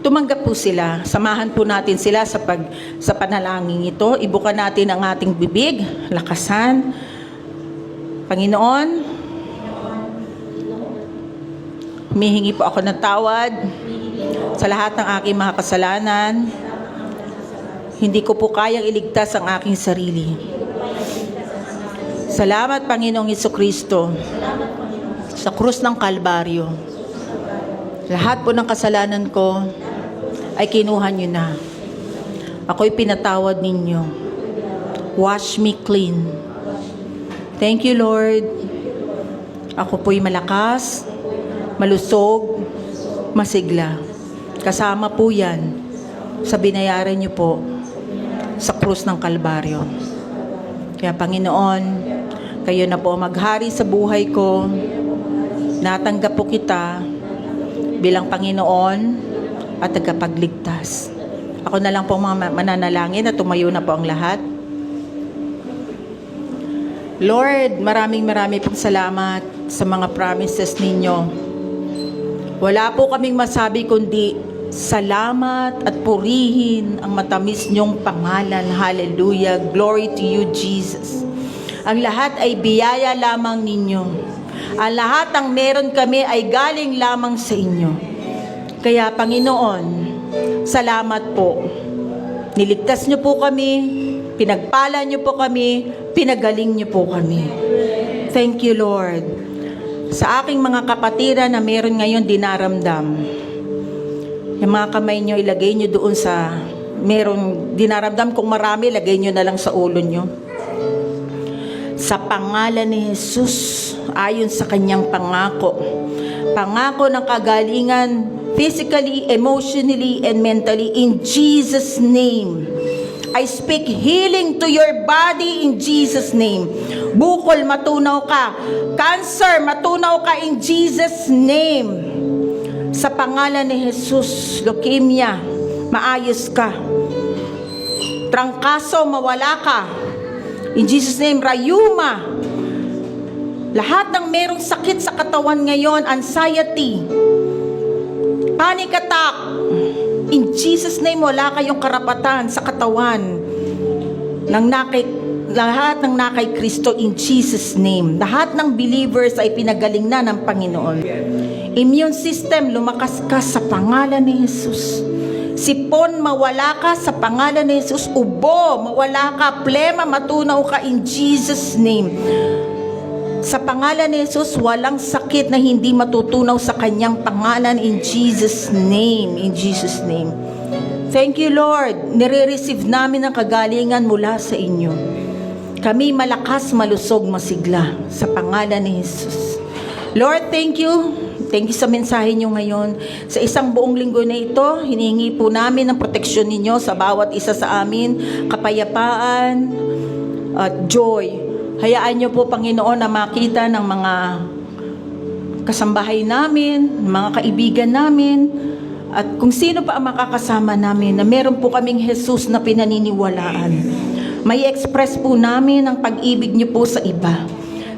tumanggap po sila. Samahan po natin sila sa panalangin ito. Ibuka natin ang ating bibig, lakasan. Panginoon, humihingi po ako ng tawad sa lahat ng aking mga kasalanan. Hindi ko po kayang iligtas ang aking sarili. Salamat, Panginoong Hesukristo, sa krus ng Kalbaryo. Lahat po ng kasalanan ko ay kinuha niyo na. Ako'y pinatawad ninyo. Wash me clean. Thank you, Lord. Ako po'y malakas, malusog, masigla. Kasama po yan sa binayaran niyo po sa krus ng Kalbaryo. Kaya Panginoon, kayo na po maghari sa buhay ko. Natanggap po kita bilang Panginoon at tagapagligtas. Ako na lang po mga mananalangin at tumayo na po ang lahat. Lord, maraming pong salamat sa mga promises ninyo. Wala po kaming masabi kundi salamat at purihin ang matamis niyong pangalan. Hallelujah. Glory to you, Jesus. Ang lahat ay biyaya lamang ninyo. Ang lahat ng meron kami ay galing lamang sa inyo. Kaya Panginoon, salamat po. Niligtas niyo po kami, pinagpala niyo po kami, pinagaling niyo po kami. Thank you, Lord. Sa aking mga kapatiran na meron ngayon dinaramdam, yung mga kamay niyo, ilagay niyo doon sa meron dinaramdam. Kung marami, ilagay niyo na lang sa ulo niyo. Sa pangalan ni Jesus, ayon sa kanyang pangako ng kagalingan, physically, emotionally, and mentally, in Jesus' name. I speak healing to your body in Jesus' name. Bukol, matunaw ka. Cancer, matunaw ka in Jesus' name. Sa pangalan ni Jesus, leukemia, maayos ka. Trangkaso, mawala ka. In Jesus' name, rayuma. Lahat ng merong sakit sa katawan ngayon, anxiety, panic attack, in Jesus' name, wala kayong karapatan sa katawan lahat ng nakay Kristo in Jesus' name. Lahat ng believers ay pinagaling na ng Panginoon. Immune system, lumakas ka sa pangalan ni Jesus. Sipon, mawala ka sa pangalan ni Jesus. Ubo, mawala ka. Plema, matunaw ka in Jesus' name. Sa pangalan ni Jesus, walang sakit na hindi matutunaw sa kanyang pangalan in Jesus' name. In Jesus' name. Thank you, Lord. Nire-receive namin ang kagalingan mula sa inyo. Kami malakas, malusog, masigla sa pangalan ni Jesus. Lord, thank you. Thank you sa mensahe nyo ngayon. Sa isang buong linggo na ito, hinihingi po namin ang proteksyon ninyo sa bawat isa sa amin, kapayapaan at joy. Hayaan niyo po, Panginoon, na makita ng mga kasambahay namin, mga kaibigan namin, at kung sino pa ang makakasama namin, na meron po kaming Jesus na pinaniniwalaan. may express po namin ang pag-ibig niyo po sa iba.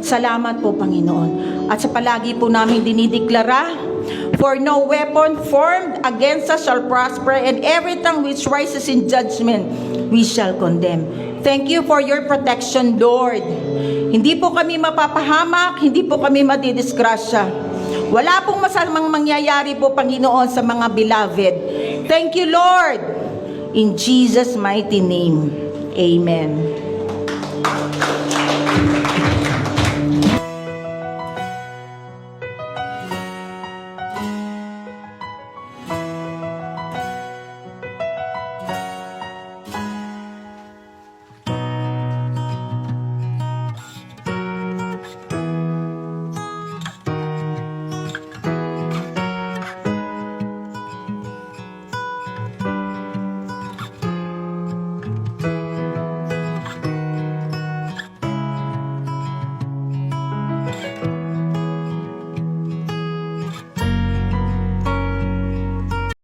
Salamat po, Panginoon. At sa palagi po namin dinideklara, for no weapon formed against us shall prosper, and every tongue which rises in judgment, we shall condemn. Thank you for your protection, Lord. Hindi po kami mapapahamak, hindi po kami madidisgrasya. Wala pong masamang mangyayari po, Panginoon, sa mga beloved. Thank you, Lord. In Jesus' mighty name, amen.